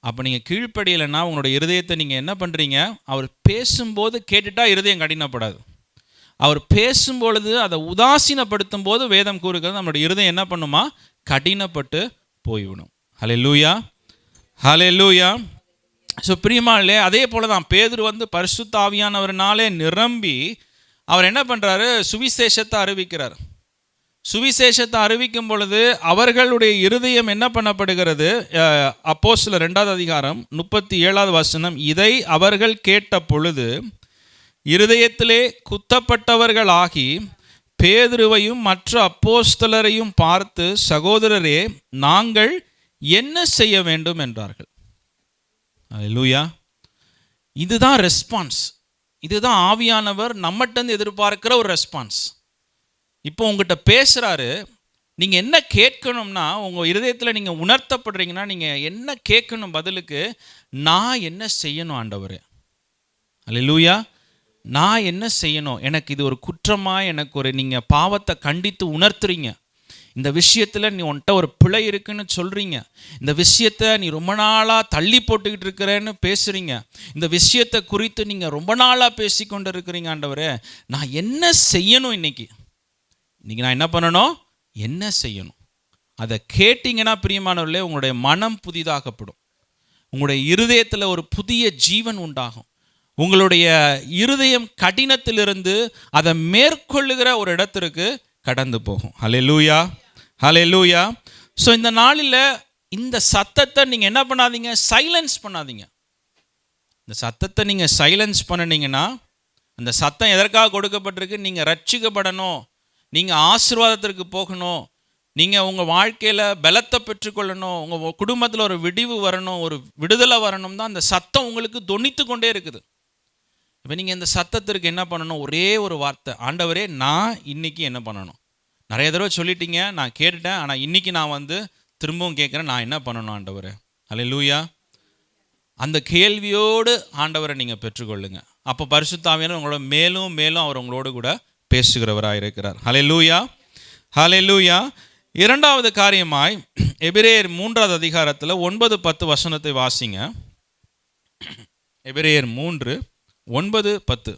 Speaker 1: அப்போ நீங்கள் கீழ்ப்படியலைன்னா உங்களுடைய இருதயத்தை நீங்கள் என்ன பண்ணுறீங்க? அவர் பேசும்போது கேட்டுட்டா இருதயம் கடினப்படாது. அவர் பேசும்பொழுது அதை உதாசீனப்படுத்தும் போது வேதம் கூறுகிறது நம்மளுடைய இருதயம் என்ன பண்ணுமா? கடினப்பட்டு போய்விடும். ஹல்லேலூயா, ஹல்லேலூயா. ஸோ பிரியமானவர்களே, அதே போல தான் பேதுரு பரிசுத்த ஆவியானவர்னாலே நிரம்பி அவர் என்ன பண்ணுறாரு? சுவிசேஷத்தை அறிவிக்கிறார். சுவிசேஷத்தை அறிவிக்கும் பொழுது அவர்களுடைய இருதயம் என்ன பண்ணப்படுகிறது? அப்போஸ்தலர் 2வது அதிகாரம் 37வது வசனம், இதை அவர்கள் கேட்ட பொழுது இருதயத்திலே குத்தப்பட்டவர்களாகி பேதுருவையும் மற்ற அப்போஸ்தலரையும் பார்த்து, சகோதரரே, நாங்கள் என்ன செய்ய வேண்டும் என்றார்கள். அல்லேலூயா. இதுதான் ரெஸ்பான்ஸ். இதுதான் ஆவியானவர் நம்மகிட்ட எதிர்பார்க்கிற ஒரு ரெஸ்பான்ஸ். இப்போ உங்ககிட்ட பேசுகிறாரு, நீங்கள் என்ன கேட்கணும்னா, உங்கள் இருதயத்தில் நீங்கள் உணர்த்தப்படுறீங்கன்னா நீங்கள் என்ன கேட்கணும்? பதிலுக்கு, நான் என்ன செய்யணும் ஆண்டவரே? அல்லேலூயா. நான் என்ன செய்யணும்? எனக்கு இது ஒரு குற்றமாக, எனக்கு நீங்கள் பாவத்தை கண்டித்து உணர்த்துறீங்க, இந்த விஷயத்தில் நீ உன்கிட்ட ஒரு பிழை இருக்குன்னு சொல்கிறீங்க, இந்த விஷயத்தை நீ ரொம்ப நாளாக தள்ளி போட்டுக்கிட்டு இருக்கிறேன்னு பேசுகிறீங்க, இந்த விஷயத்தை குறித்து நீங்கள் ரொம்ப நாளாக பேசி கொண்டு இருக்கிறீங்க. ஆண்டவரே, நான் என்ன செய்யணும்? இன்றைக்கி நான் என்ன பண்ணணும்? என்ன செய்யணும்? அதை கேட்டிங்கன்னா பிரியமானவர்களே, உங்களுடைய மனம் புதிதாகப்படும், உங்களுடைய இருதயத்தில் ஒரு புதிய ஜீவன் உண்டாகும். உங்களுடைய இருதயம் கடினத்திலிருந்து அதை மேற்கொள்ளுகிற ஒரு இடத்திற்கு கடந்து போகும். ஹல்லேலூயா, ஹல்லேலூயா. ஸோ இந்த நாளில் இந்த சத்தத்தை நீங்கள் என்ன பண்ணாதீங்க? சைலன்ஸ் பண்ணாதீங்க. இந்த சத்தத்தை நீங்கள் சைலன்ஸ் பண்ணினீங்கன்னா அந்த சத்தம் எதற்காக கொடுக்கப்பட்டிருக்கு? நீங்கள் ரட்சிக்கப்படணும், நீங்கள் ஆசீர்வாதத்திற்கு போகணும், நீங்கள் உங்கள் வாழ்க்கையில் பலத்தை பெற்றுக்கொள்ளணும், உங்கள் குடும்பத்தில் ஒரு விடிவு வரணும், ஒரு விடுதலை வரணும் தான் அந்த சத்தம் உங்களுக்கு தொனித்து கொண்டே இருக்குது. இப்போ நீங்கள் இந்த சத்தத்திற்கு என்ன பண்ணணும்? ஒரே ஒரு வார்த்தை, ஆண்டவரே நான் இன்னைக்கு என்ன பண்ணணும்? நிறைய தடவை சொல்லிட்டீங்க, நான் கேட்டுட்டேன், ஆனால் இன்னைக்கு நான் திரும்பவும் கேட்குறேன், நான் என்ன பண்ணணும் ஆண்டவரே? அல்லேலூயா. அந்த கேள்வியோடு ஆண்டவரை நீங்கள் பெற்றுக்கொள்ளுங்க. அப்போ பரிசுத்த ஆவியானவர் உங்களோட மேலும் மேலும் அவர் உங்களோடு கூட பேசுகிறவராக இருக்கிறார். ஹல்லேலூயா, ஹல்லேலூயா. இரண்டாவது காரியமாய் எபிரேயர் 3வது அதிகாரத்தில் 9-10 வசனத்தை வாசிங்க. எபிரேயர் 3:9-10.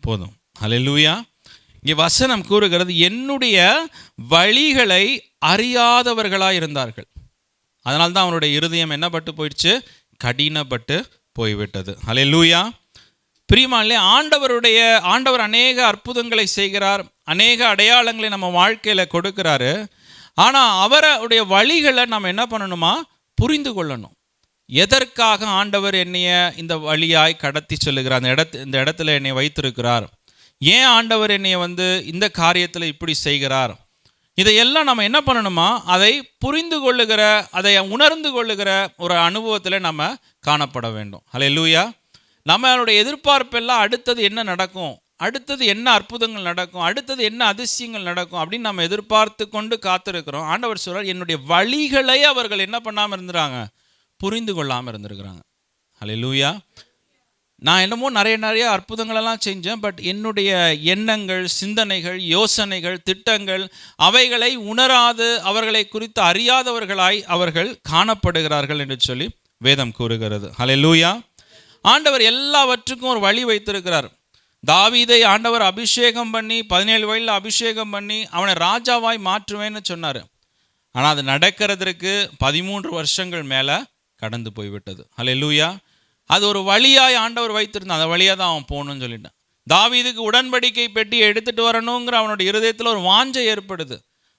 Speaker 1: போதும். ஹல்லேலூயா. இங்கே வசனம் கூறுகிறது, என்னுடைய வழிகளை அறியாதவர்களாக இருந்தார்கள். அதனால தான் அவனுடைய இருதயம் என்னப்பட்டு போயிடுச்சு? கடினப்பட்டு போய்விட்டது. ஹல்லேலூயா. பிரியமானவர்களே, ஆண்டவர் அநேக அற்புதங்களை செய்கிறார், அநேக அடையாளங்களை நம்ம வாழ்க்கையில் கொடுக்கிறாரு. ஆனால் அவருடைய வழிகளை நம்ம என்ன பண்ணணுமா? புரிந்து கொள்ளணும். எதற்காக ஆண்டவர் என்னைய இந்த வழியாய் கடத்தி செல்லுகிறார், இந்த இடத்துல என்னை வைத்திருக்கிறார், ஏன் ஆண்டவர் என்னைய இந்த காரியத்தில் இப்படி செய்கிறார், இதையெல்லாம் நம்ம என்ன பண்ணணுமா? அதை புரிந்து கொள்ளுகிற, அதை உணர்ந்து கொள்ளுகிற ஒரு அனுபவத்தில் நம்ம காணப்பட வேண்டும். ஹல்லேலூயா. நம்மளுடைய எதிர்பார்ப்பெல்லாம் அடுத்தது என்ன நடக்கும், அடுத்தது என்ன அற்புதங்கள் நடக்கும், அடுத்தது என்ன அதிசயங்கள் நடக்கும் அப்படின்னு நம்ம எதிர்பார்த்து கொண்டு காத்திருக்கிறோம். ஆண்டவர் சொல்றார், என்னுடைய வழிகளை அவர்கள் என்ன பண்ணாமல் இருந்துறாங்க? புரிந்து கொள்ளாமல் இருந்திருக்கிறாங்க. ஹல்லேலூயா. நான் என்னமோ நிறைய அற்புதங்களெல்லாம் செஞ்சேன், பட் என்னுடைய எண்ணங்கள், சிந்தனைகள், யோசனைகள், திட்டங்கள் அவைகளை உணராது, அவர்களை குறித்து அறியாதவர்களாய் அவர்கள் காணப்படுகிறார்கள் என்று சொல்லி வேதம் கூறுகிறது. ஹல்லேலூயா. ஆண்டவர் எல்லாவற்றுக்கும் ஒரு வழி வைத்திருக்கிறார். தாவீதை ஆண்டவர் அபிஷேகம் பண்ணி 17 வயதில் அபிஷேகம் பண்ணி அவனை ராஜாவாய் மாற்றுவேன்னு சொன்னார். ஆனால் அது நடக்கிறதுக்கு 13 வருஷங்கள் மேலே கடந்து போய்விட்டது. ஹல்லேலூயா. அது ஒரு வழியாய் ஆண்டவர் வைத்திருந்தான், அந்த வழியாக தான் அவன் போகணும்னு சொல்லிட்டான். தாவீதுக்கு உடன்படிக்கை பெட்டியை எடுத்துகிட்டு வரணுங்கிற அவனுடைய இருதயத்தில் ஒரு வாஞ்சை ஏற்படுது.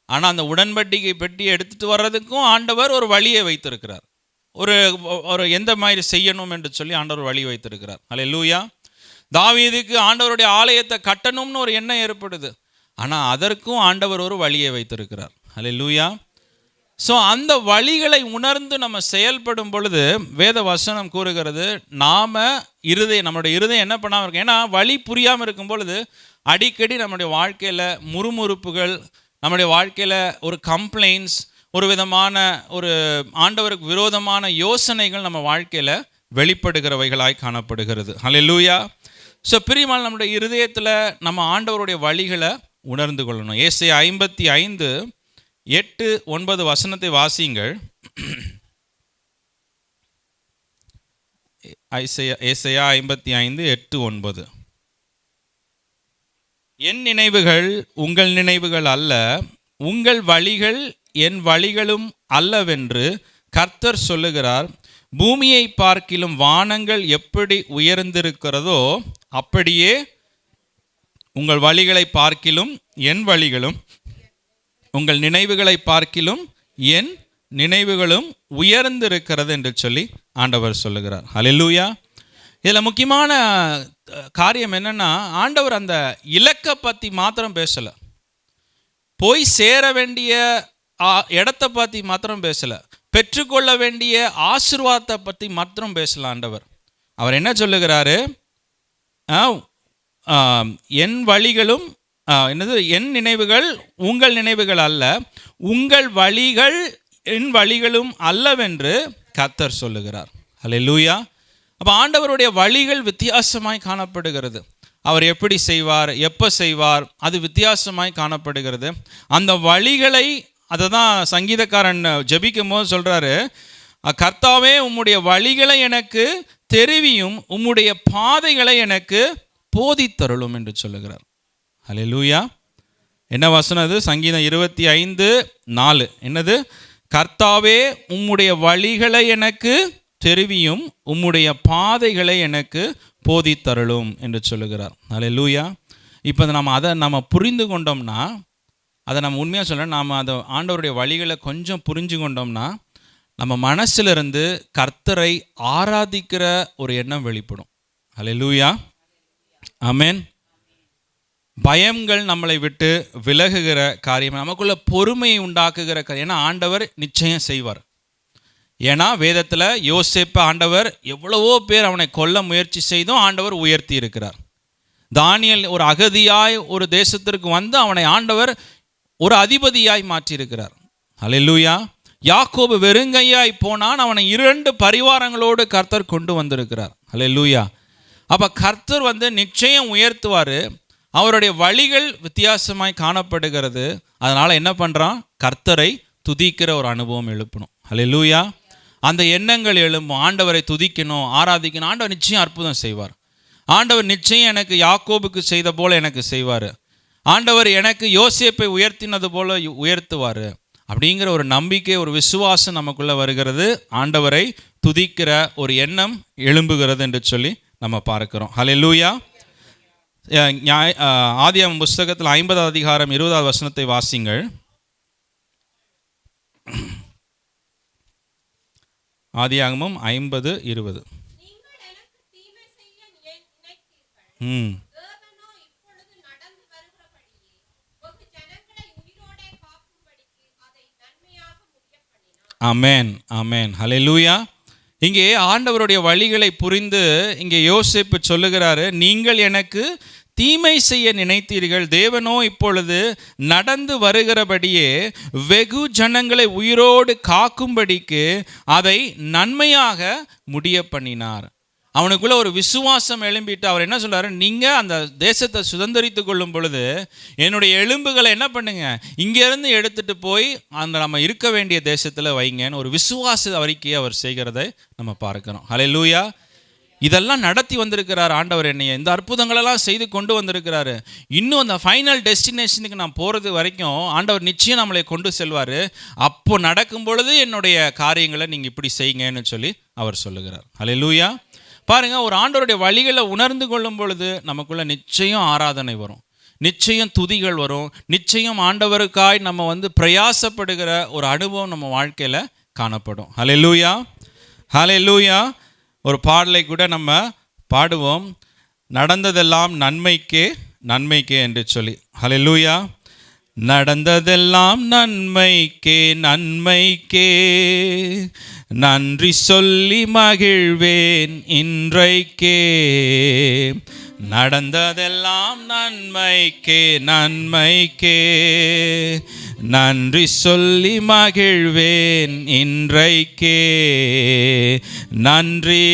Speaker 1: ஆனால் அந்த உடன்படிக்கை பெட்டியை எடுத்துகிட்டு வர்றதுக்கும் ஆண்டவர் ஒரு வழியை வைத்திருக்கிறார். ஒரு எந்த மாதிரி செய்யணும் என்று சொல்லி ஆண்டவர் வழி வைத்திருக்கிறார். ஹல்லேலூயா. தாவீதுக்கு ஆண்டவருடைய ஆலயத்தை கட்டணும்னு ஒரு எண்ணம் ஏற்படுது. ஆனால் அதற்கும் ஆண்டவர் ஒரு வழியை வைத்திருக்கிறார். ஹல்லேலூயா. ஸோ அந்த வழிகளை உணர்ந்து நம்ம செயல்படும் பொழுது வேத வசனம் கூறுகிறது, நம்மளுடைய இருதயம் என்ன பண்ணாமல் இருக்கு. ஏன்னா வழி புரியாமல் இருக்கும் பொழுது அடிக்கடி நம்முடைய வாழ்க்கையில் முறுமுறுப்புகள், நம்முடைய வாழ்க்கையில் ஒரு கம்ப்ளைண்ட்ஸ், ஒரு விதமான ஒரு ஆண்டவருக்கு விரோதமான யோசனைகள் நம்ம வாழ்க்கையில் வெளிப்படுகிறவைகளாய் காணப்படுகிறது. ஹல்லேலூயா. ஸோ பிரியமான நம்முடைய இருதயத்தில் நம்ம ஆண்டவருடைய வழிகளை உணர்ந்து கொள்ளணும். ஏசாயா 55:8-9 வசனத்தை வாசியுங்கள். ஏசாயா 55:8-9. என் நினைவுகள் உங்கள் நினைவுகள் அல்ல, உங்கள் வழிகள் என் வழிகளும் அல்லவென்று கர்த்தர் சொல்லுகிறார். பூமியை பார்க்கிலும் வானங்கள் எப்படி உயர்ந்திருக்கிறதோ அப்படியே உங்கள் வழிகளை பார்க்கிலும் என் வழிகளும், உங்கள் நினைவுகளை பார்க்கிலும் என் நினைவுகளும் உயர்ந்திருக்கிறது என்று சொல்லி ஆண்டவர் சொல்லுகிறார். ஹல்லேலூயா. இதில் முக்கியமான காரியம் என்னன்னா, ஆண்டவர் அந்த இலக்கை பற்றி மாத்திரம் பேசலை, போய் சேர வேண்டிய இடத்தை பற்றி மாத்திரம் பேசலை, பெற்றுக்கொள்ள வேண்டிய ஆசீர்வாதத்தை பற்றி மாத்திரம் பேசல. அவர் என்ன சொல்லுகிறாரு? என் வழிகளும் என் நினைவுகள் உங்கள் நினைவுகள் அல்ல, உங்கள் வழிகள் என் வழிகளும் அல்லவென்று கர்த்தர் சொல்லுகிறார். ஹல்லேலூயா. அப்போ ஆண்டவருடைய வழிகள் வித்தியாசமாய் காணப்படுகிறது. அவர் எப்படி செய்வார், எப்போ செய்வார், அது வித்தியாசமாய் காணப்படுகிறது. அந்த வழிகளை, அதை தான் சங்கீதக்காரன் ஜெபிக்கும் போது சொல்கிறாரு, கர்த்தாவே உம்முடைய வழிகளை எனக்கு தெரிவியும், உம்முடைய பாதைகளை எனக்கு போதித்தருளும் என்று சொல்லுகிறார். ஹல்லேலூயா. என்ன வசனம் அது? சங்கீதம் 25:4. என்னது? கர்த்தாவே உம்முடைய வழிகளை எனக்கு தெரிவியும், உம்முடைய பாதைகளை எனக்கு போதித்தருளும் என்று சொல்லுகிறார். அல்லேலூயா. இப்போ நம்ம புரிந்து கொண்டோம்னா, அதை நம்ம உண்மையாக சொல்ல, நாம் அதை ஆண்டவருடைய வழிகளை கொஞ்சம் புரிஞ்சு கொண்டோம்னா, நம்ம மனசிலிருந்து கர்த்தரை ஆராதிக்கிற ஒரு எண்ணம் வெளிப்படும். அல்லேலூயா, ஆமென். பயங்கள் நம்மளை விட்டு விலகுகிற காரியம், நமக்குள்ள பொறுமையை உண்டாக்குகிற காரியம். ஏன்னா ஆண்டவர் நிச்சயம் செய்வார். ஏன்னா வேதத்தில் யோசேப்பு ஆண்டவர் எவ்வளவோ பேர் அவனை கொல்ல முயற்சி செய்தும் ஆண்டவர் உயர்த்தி இருக்கிறார். தானியேல் ஒரு அகதியாய் ஒரு தேசத்திற்கு வந்து அவனை ஆண்டவர் ஒரு அதிபதியாய் மாற்றியிருக்கிறார். அல்லேலூயா. யாக்கோபு வெறுங்கையாய் போனான், அவனை 2 பரிவாரங்களோடு கர்த்தர் கொண்டு வந்திருக்கிறார். அல்லேலூயா. அப்போ கர்த்தர் நிச்சயம் உயர்த்துவார். அவருடைய வழிகள் வித்தியாசமாய் காணப்படுகிறது. அதனால் என்ன பண்ணுறான்? கர்த்தரை துதிக்கிற ஒரு அனுபவம் எழுப்பணும். அல்லேலூயா. அந்த எண்ணங்கள் எழும்பும். ஆண்டவரை துதிக்கணும், ஆராதிக்கணும். ஆண்டவர் நிச்சயம் அற்புதம் செய்வார். ஆண்டவர் நிச்சயம் எனக்கு யாக்கோபுக்கு செய்த போல எனக்கு செய்வார். ஆண்டவர் எனக்கு யோசேப்பை உயர்த்தினது போல உயர்த்துவார். அப்படிங்கிற ஒரு நம்பிக்கை, ஒரு விசுவாசம் நமக்குள்ளே வருகிறது. ஆண்டவரை துதிக்கிற ஒரு எண்ணம் எழும்புகிறது என்று சொல்லி நம்ம பார்க்கிறோம். அல்லேலூயா. ஆதியாகமம் புஸ்தகத்தில் 50 அதிகாரம் 20 வசனத்தை வாசிங்கள். ஆதியாகமம் 50:20. ஆமென், ஆமென், ஹல்லேலூயா. இங்கே ஆண்டவருடைய வழிகளை புரிந்து இங்கே யோசேப்பு சொல்லுகிறாரு, நீங்கள் எனக்கு தீமை செய்ய நினைத்தீர்கள், தேவனோ இப்பொழுது நடந்து வருகிறபடியே வெகு ஜனங்களை உயிரோடு காக்கும்படிக்கு அதை நன்மையாக முடிய பண்ணினார். அவனுக்குள்ள ஒரு விசுவாசம் எழும்பிட்டு அவர் என்ன சொல்றாரு? நீங்கள் அந்த தேசத்தை சுதந்திரித்து கொள்ளும் பொழுது என்னுடைய எலும்புகளை என்ன பண்ணுங்க, இங்கேருந்து எடுத்துட்டு போய் அந்த நம்ம இருக்க வேண்டிய தேசத்தில் வைங்கன்னு ஒரு விசுவாச அறிக்கையை அவர் செய்கிறதை நம்ம பார்க்கிறோம். ஹல்லேலூயா. இதெல்லாம் நடத்தி வந்திருக்கிறார் ஆண்டவர். என்னைய இந்த அற்புதங்களெல்லாம் செய்து கொண்டு வந்திருக்கிறாரு. இன்னும் அந்த ஃபைனல் டெஸ்டினேஷனுக்கு நான் போகிறது வரைக்கும் ஆண்டவர் நிச்சயம் நம்மளை கொண்டு செல்வார். அப்போ நடக்கும் பொழுது என்னுடைய காரியங்களை நீங்கள் இப்படி செய்யுங்கன்னு சொல்லி அவர் சொல்லுகிறார். ஹல்லேலூயா. பாருங்கள், ஒரு ஆண்டவருடைய வழிகளை உணர்ந்து கொள்ளும் பொழுது நமக்குள்ள நிச்சயம் ஆராதனை வரும், நிச்சயம் துதிகள் வரும், நிச்சயம் ஆண்டவருக்காய் நம்ம பிரயாசப்படுகிற ஒரு அனுபவம் நம்ம வாழ்க்கையில் காணப்படும். ஹல்லேலூயா, ஹல்லேலூயா. ஒரு பாடலை கூட நம்ம பாடுவோம், நடந்ததெல்லாம் நன்மைக்கே நன்மைக்கே என்று சொல்லி. ஹல்லேலூயா. நடந்ததெல்லாம் நன்மைக்கே நன்மைக்கே, நன்றி சொல்லி மகிழ்வேன் இன்றைக்கே. நடந்ததெல்லாம் நன்மைக்கே நன்மைக்கே, நன்றி சொல்லி மகிழ்வேன் இன்றைக்கே. நன்றி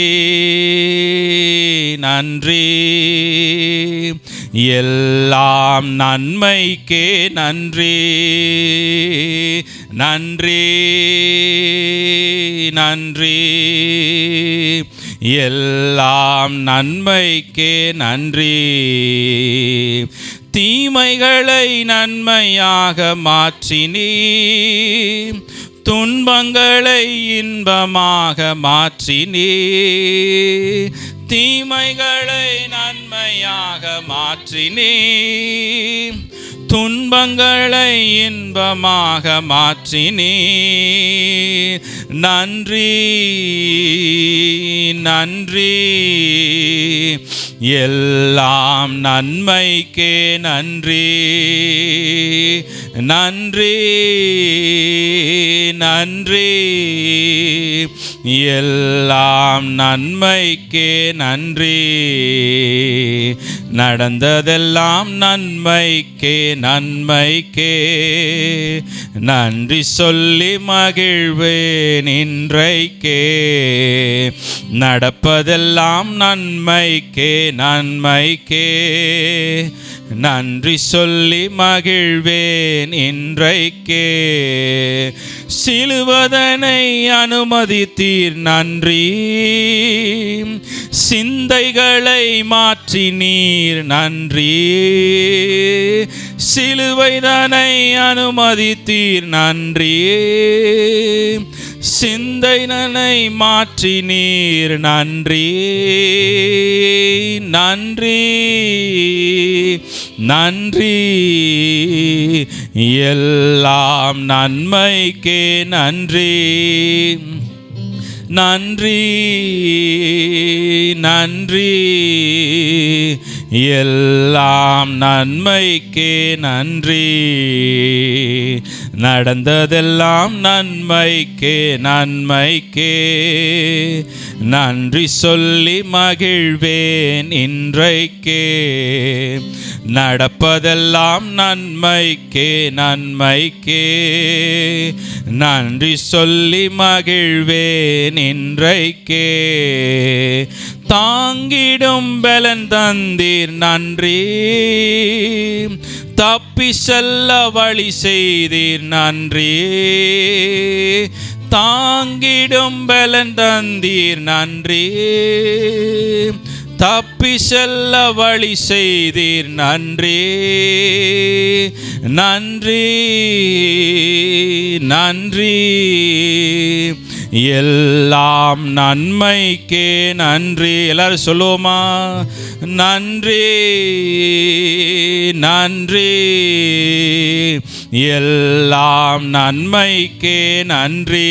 Speaker 1: நன்றி, எல்லாம் நன்மைக்கே நன்றி. நன்றி நன்றி, எல்லாம் நன்மைக்கே நன்றி. தீமைகளை நன்மையாக மாற்றினீ, துன்பங்களை இன்பமாக மாற்றினீ. தீமைகளை நன்மையாக மாற்றினீ, துன்பங்களை இன்பமாக மாற்றினீ. நன்றி நன்றி, எல்லாம் நன்மைக்கே நன்றி. நன்றி நன்றி, எல்லாம் நன்மைக்கே நன்றி. நடந்ததெல்லாம் நன்மைக்கே நன்மைக்கே, நன்றி சொல்லி மகிழ்வேன் இன்றைக்கே. நடப்பதெல்லாம் நன்மைக்கே நன்மைக்கே, நன்றி சொல்லி மகிழ்வேன் இன்றைக்கே. சிலுவதனை அனுமதித்தீர் நன்றி, சிந்தைகளை மாற்றினீர் நன்றி. சிலுவைதனை அனுமதித்தீர் நன்றி, சிந்தைதனை மாற்றினீர் நன்றி, நன்றி நன்றி, எல்லாம் நன்மைக்கே நன்றி, நன்றி நன்றி, எல்லாம் நன்மைக்கே நன்றி, நடந்ததெல்லாம் நன்மைக்கே நன்மைக்கே, நன்றி சொல்லி மகிழ்வேன் இன்றைக்கே, நடப்பதெல்லாம் நன்மைக்கே நன்மைக்கே, நன்றி சொல்லி மகிழ்வேன் இன்றைக்கே, தாங்கிடும் பலன் தந்தீர் நன்றி, தப்பி செல்ல வழி செய்தீர் நன்றி, தாங்கிடும் பலன் தந்தீர் நன்றி, தப்பி செல்ல வழி செய்தீர் நன்றி, நன்றி நன்றி, எல்லாம் நன்மைக்கே நன்றி. எல்லாரும் சொல்லுவோமா? நன்றி நன்றி, எல்லாம் நன்மைக்கே நன்றி,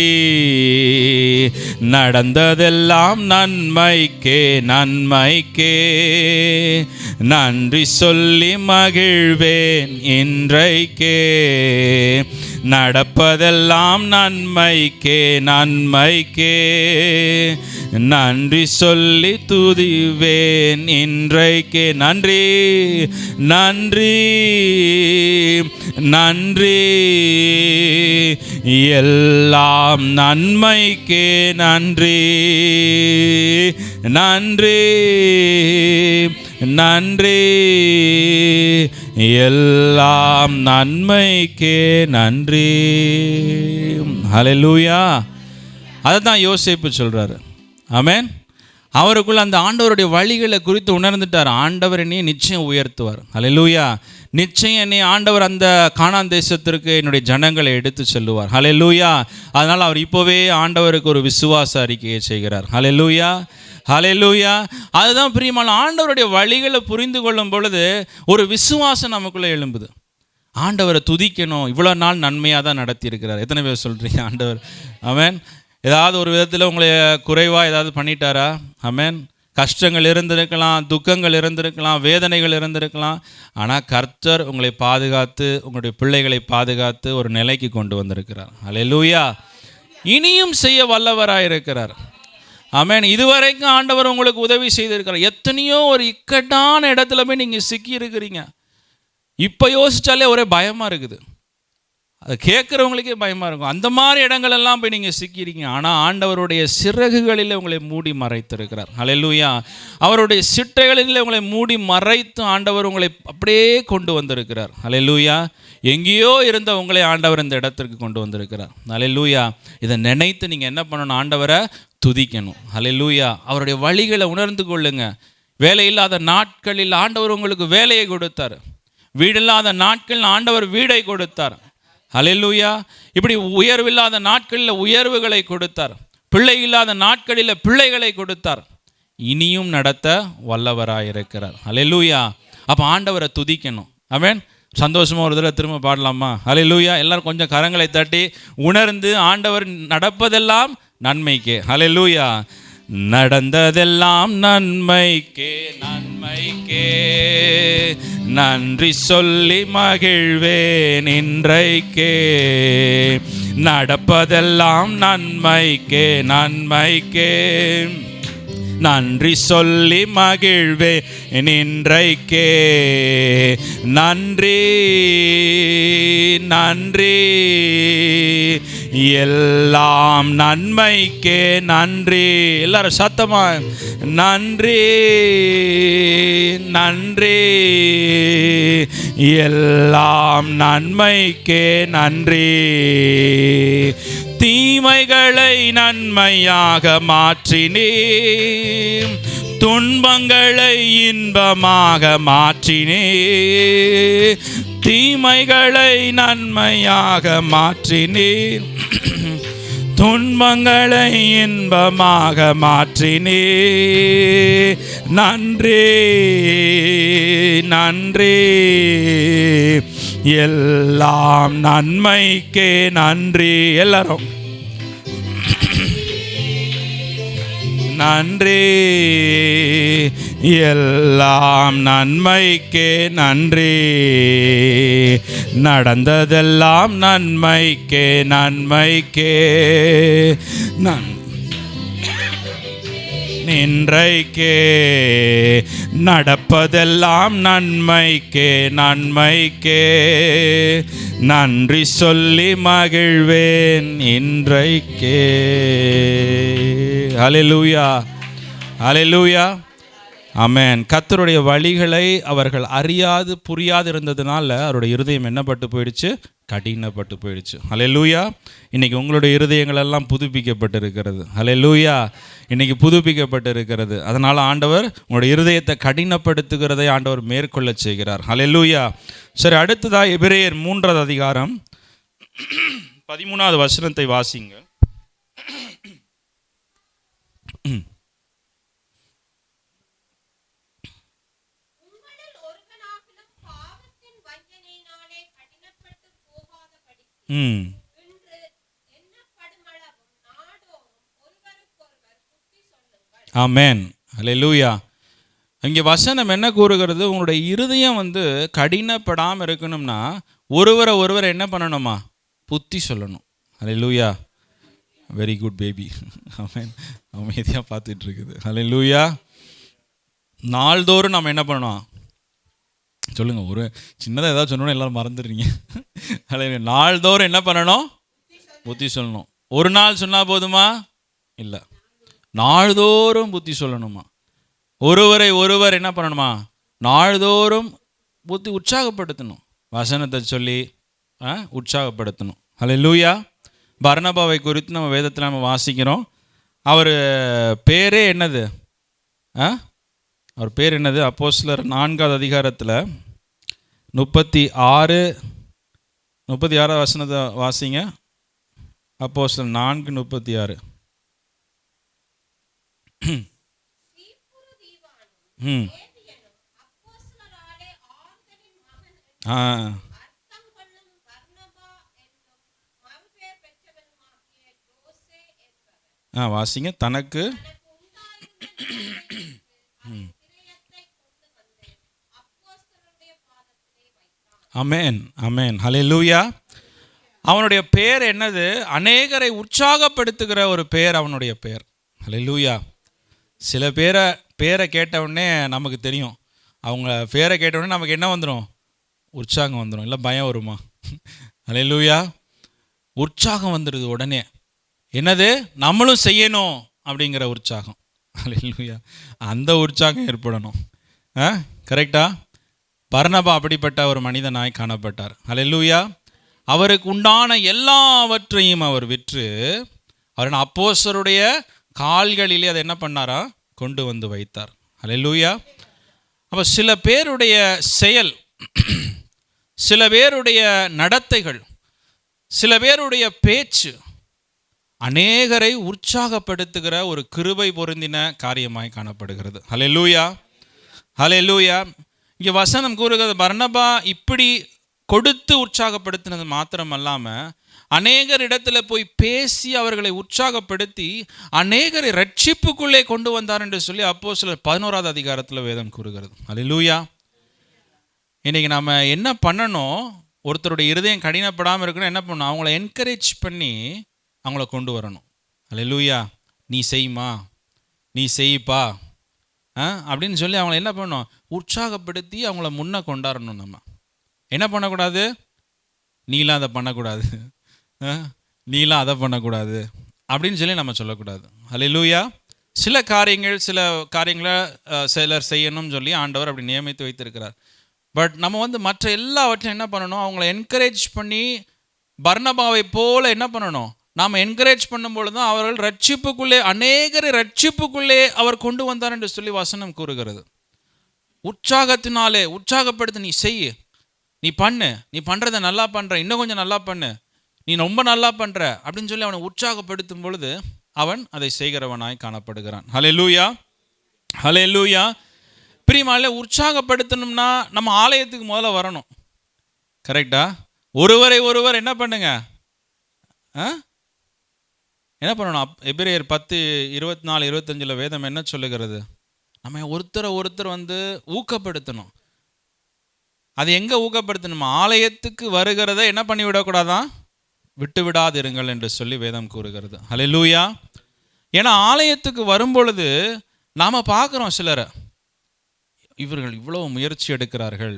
Speaker 1: நடந்ததெல்லாம் நன்மைக்கே நன்மைக்கே, நன்றி சொல்லி மகிழ்வேன் இன்றைக்கே, நடப்பதெல்லாம் நன்மைக்கே நன்மைக்கே, நன்றி சொல்லி துதிவேன் இன்றைக்கே. நன்றி நன்றி நன்றி, எல்லாம் நன்மைக்கே நன்றி, நன்றி நன்றி, எல்லாம் நன்மைக்கே நன்றி. ஹல்லேலூயா. அதை தான் யோசேப்பு சொல்றாரு. ஆமென். அவருக்குள்ள அந்த ஆண்டவருடைய வழிகளை குறித்து உணர்ந்துட்டார். ஆண்டவர் என்னையை நிச்சயம் உயர்த்துவார். ஹல்லேலூயா. நிச்சயம் என்னை ஆண்டவர் அந்த கானான் தேசத்திற்கு என்னுடைய ஜனங்களை எடுத்து செல்லுவார். ஹல்லேலூயா. அதனால் அவர் இப்போவே ஆண்டவருக்கு ஒரு விசுவாச அறிக்கையை செய்கிறார். ஹல்லேலூயா ஹல்லேலூயா. அதுதான் பிரியமான, ஆண்டவருடைய வழிகளை புரிந்து கொள்ளும் பொழுது ஒரு விசுவாசம் நமக்குள்ளே எழும்புது. ஆண்டவரை துதிக்கணும், இவ்வளோ நாள் நன்மையாக தான் நடத்தியிருக்கிறார். எத்தனை பேர் சொல்கிறீங்க ஆண்டவர்? ஆமென். ஏதாவது ஒரு விதத்தில் உங்களை குறைவாக ஏதாவது பண்ணிட்டாரா? ஆமென். கஷ்டங்கள் இருந்திருக்கலாம், துக்கங்கள் இருந்திருக்கலாம், வேதனைகள் இருந்திருக்கலாம். ஆனால் கர்த்தர் உங்களை பாதுகாத்து, உங்களுடைய பிள்ளைகளை பாதுகாத்து ஒரு நிலைக்கு கொண்டு வந்திருக்கிறார். ஹல்லேலூயா. இனியும் செய்ய வல்லவராக இருக்கிறார். ஆமென். இதுவரைக்கும் ஆண்டவர் உங்களுக்கு உதவி செய்திருக்கிறார். எத்தனையோ ஒரு இக்கட்டான இடத்துல போய் நீங்கள் சிக்கி இருக்கிறீங்க. இப்போ யோசித்தாலே ஒரே பயமாக இருக்குது. அதை கேட்குறவங்களுக்கே பயமாக இருக்கும். அந்த மாதிரி இடங்களெல்லாம் போய் நீங்கள் சிக்கியிருக்கீங்க. ஆனால் ஆண்டவருடைய சிறகுகளில் உங்களை மூடி மறைத்திருக்கிறார். ஹல்லேலூயா. அவருடைய சிட்டைகளில் உங்களை மூடி மறைத்து ஆண்டவர் உங்களை அப்படியே கொண்டு வந்திருக்கிறார். ஹல்லேலூயா. எங்கேயோ இருந்த உங்களை ஆண்டவர் இந்த இடத்திற்கு கொண்டு வந்திருக்கிறார். ஹல்லேலூயா. இதை நினைத்து நீங்கள் என்ன பண்ணணும்? ஆண்டவரை துதிக்கணும். ஹல்லேலூயா. அவருடைய வழிகளை உணர்ந்து கொள்ளுங்க. வேலை இல்லாத நாட்களில் ஆண்டவர் உங்களுக்கு வேலையை கொடுத்தார். வீடில்லாத நாட்களில் ஆண்டவர் வீடை கொடுத்தார். ஹல்லேலூயா. இப்படி உயர்வில்லாத நாட்களில் உயர்வுகளை கொடுத்தார். பிள்ளை இல்லாத நாட்களில் பிள்ளைகளை கொடுத்தார். இனியும் நடத்த வல்லவராயிருக்கிறார். ஹல்லேலூயா. அப்போ ஆண்டவரை துதிக்கணும். ஆமென். சந்தோஷமாக ஒரு தடவை திரும்ப பாடலாமா? ஹல்லேலூயா. எல்லாரும் கொஞ்சம் கரங்களை தட்டி உணர்ந்து ஆண்டவர் நடப்பதெல்லாம் நன்மைக்கே. ஹல்லேலூயா. நடந்ததெல்லாம் நன்மைக்கே நன்மைக்கே, நன்றி சொல்லி மகிழ்வேன் இன்றைக்கே, நடப்பதெல்லாம் நன்மைக்கே நன்மைக்கே, நன்றி சொல்லி மகிழ்வேன் இன்றைக்கே, நன்றி நன்றி, எல்லாம் நன்மைக்கே நன்றி. எல்லாரும் சத்தமா நன்றி நன்றி, எல்லாம் நன்மைக்கே நன்றி. தீமைகளை நன்மையாக மாற்றினீர், துன்பங்களை இன்பமாக மாற்றினீர், தீமைகளை நன்மையாக மாற்றினீர், துன்பங்களை இன்பமாக மாற்றினீர். நன்றி நன்றி, எல்லாம் நன்மைக்கே நன்றி. எல்லாரும் நன்றி, எல்லாம் நன்மைக்கே நன்றி. நடந்ததெல்லாம் நன்மைக்கே நன்மைக்கே. இன்றைக்கே நடப்பதெல்லாம் நன்மைக்கே நன்மைக்கே. நன்றி சொல்லி மகிழ்வேன் இன்றைக்கே. ஹல்லேலூயா ஹல்லேலூயா ஆமென். கர்த்தருடைய வழிகளை அவர்கள் அறியாது புரியாது இருந்ததுனால அவருடைய இருதயம் என்னப்பட்டு போயிடுச்சு? கடினப்பட்டு போயிடுச்சு. ஹல்லேலூயா. இன்னைக்கு உங்களுடைய இருதயங்கள் எல்லாம் புதுப்பிக்கப்பட்டிருக்கிறது. ஹல்லேலூயா. இன்னைக்கு புதுப்பிக்கப்பட்டிருக்கிறது. அதனால் ஆண்டவர் உங்களுடைய இருதயத்தை கடினப்படுத்துகிறதை ஆண்டவர் மேற்கொள்ள செய்கிறார். ஹல்லேலூயா. சரி, அடுத்ததா எபிரேயர் 3வது அதிகாரம் 13வது வசனத்தை வாசிங்க. ஆமென். ஹல்லேலூயா. இங்கே வசனம் என்ன கூறுகிறது? உங்களுடைய இருதயம் கடினப்படாமல் இருக்கணும்னா ஒருவரை என்ன பண்ணணுமா? புத்தி சொல்லணும். Hallelujah. Very good baby. Amen. அமைதியாக பார்த்துட்டு இருக்குது. ஹல்லேலூயா. நாள்தோறும் நம்ம என்ன பண்ணணும் சொல்லுங்கள். ஒரு சின்னதாக ஏதாவது சொன்னோன்னு எல்லோரும் மறந்துடுறீங்க. ஹல்லேலூயா. நாள்தோறும் என்ன பண்ணணும்? புத்தி சொல்லணும். ஒரு நாள் சொன்னால் போதுமா? இல்லை, நாள்தோறும் புத்தி சொல்லணுமா? ஒருவர் என்ன பண்ணணுமா? நாள்தோறும் புத்தி உற்சாகப்படுத்தணும். வசனத்தை சொல்லி உற்சாகப்படுத்தணும். ஹல்லேலூயா. பர்னபாவை குறித்து நம்ம வேதத்தில் நம்ம வாசிக்கிறோம். அவர் பேரே என்னது? அவர் பேர் என்னது? அப்போஸ்தலர் 4வது அதிகாரத்தில் 36 வசனத்தை வாசிங்க. அப்போஸ்தலர் 4:36. வாசிங்க. தனக்கு ஆமென் ஆமென். ஹல்லேலூயா. அவனுடைய பேர் என்னது? அநேகரை உற்சாகப்படுத்துகிற ஒரு பேர் அவனுடைய பேர். ஹல்லேலூயா. சில பேரை கேட்டவுடனே நமக்கு தெரியும். அவங்க பேரை கேட்டவுடனே நமக்கு என்ன வந்துடும்? உற்சாகம் வந்துடும். இல்லை பயம் வருமா? ஹல்லேலூயா. உற்சாகம் வந்துடுது உடனே. என்னது? நம்மளும் செய்யணும் அப்படிங்கிற உற்சாகம். ஹல்லேலூயா. அந்த உற்சாகம் ஏற்படணும். கரெக்டா? பர்னபா அப்படிப்பட்ட ஒரு மனிதனாய் காணப்பட்டார். ஹல்லேலூயா. அவருக்கு உண்டான எல்லாவற்றையும் அவர் விற்று அவர் அப்போஸ்தலருடைய கால்களிலே அதை என்ன பண்ணாரா? கொண்டு வந்து வைத்தார். ஹல்லேலூயா. அப்போ சில பேருடைய செயல், சில பேருடைய நடத்தைகள், சில பேருடைய பேச்சு அநேகரை உற்சாகப்படுத்துகிற ஒரு கிருபை பொருந்தின காரியமாய் காணப்படுகிறது. ஹல்லேலூயா ஹல்லேலூயா. இங்கே வசனம் கூறுகிறது, பர்னபா இப்படி கொடுத்து உற்சாகப்படுத்தினது மாத்திரம் அல்லாமல் அநேகர் இடத்துல போய் பேசி அவர்களை உற்சாகப்படுத்தி அநேகரை ரட்சிப்புக்குள்ளே கொண்டு வந்தார் என்று சொல்லி அப்போஸ்தலர் 11வது அதிகாரத்தில் வேதம் கூறுகிறது. ஹல்லேலூயா. இன்றைக்கி நம்ம என்ன பண்ணணும்? ஒருத்தருடைய இருதயம் கடினப்படாமல் இருக்கணும். என்ன பண்ணணும்? அவங்கள என்கரேஜ் பண்ணி அவங்கள கொண்டு வரணும். ஹல்லேலூயா. நீ செய்யுமா, நீ செய்ப்பா அப்படின்னு சொல்லி அவங்கள என்ன பண்ணணும்? உற்சாகப்படுத்தி அவங்கள முன்னே கொண்டாடணும். நம்ம என்ன பண்ணக்கூடாது? நீலாம் அதை பண்ணக்கூடாது, நீலாம் அதை பண்ணக்கூடாது அப்படின்னு சொல்லி நம்ம சொல்லக்கூடாது. ஹல்லேலூயா. சில காரியங்களை சிலர் செய்யணும்னு சொல்லி ஆண்டவர் அப்படி நியமித்து வைத்திருக்கிறார். பட் நம்ம மற்ற எல்லாவற்றையும் என்ன பண்ணணும்? அவங்கள என்கரேஜ் பண்ணி பர்னபாவை போல என்ன பண்ணணும்? நாம் என்கரேஜ் பண்ணும்பொழுது தான் அவர்கள் ரட்சிப்புக்குள்ளே, அநேகரை ரட்சிப்புக்குள்ளே அவர் கொண்டு வந்தார் என்று சொல்லி வசனம் கூறுகிறது. உற்சாகத்தினாலே உற்சாகப்படுத்தி நீ செய். நீ பண்ணு, நீ பண்ணுறதை நல்லா பண்ணுற, இன்னும் கொஞ்சம் நல்லா பண்ணு, நீ ரொம்ப நல்லா பண்ணுற அப்படின்னு சொல்லி அவனை உற்சாகப்படுத்தும் பொழுது அவன் அதை செய்கிறவனாய் காணப்படுகிறான். ஹல்லேலூயா, ஹல்லேலூயா. பிரியமானவர்களே, உற்சாகப்படுத்தணும்னா நம்ம ஆலயத்துக்கு முதல்ல வரணும். கரெக்டா? ஒருவரை ஒருவர் என்ன பண்ணுங்க, என்ன பண்ணணும்? எபிரேயர் 10:24-25 வேதம் என்ன சொல்லுகிறது? நம்ம ஒருத்தர் ஊக்கப்படுத்தணும். அது எங்கே ஊக்கப்படுத்தணுமா? ஆலயத்துக்கு வருகிறத என்ன பண்ணி விடக்கூடாதான்? விட்டு விடாதிருங்கள் என்று சொல்லி வேதம் கூறுகிறது. ஹல்லேலூயா. ஏன்னா ஆலயத்துக்கு வரும்பொழுது நாம் பார்க்குறோம் சிலரை, இவர்கள் இவ்வளோ முயற்சி எடுக்கிறார்கள்.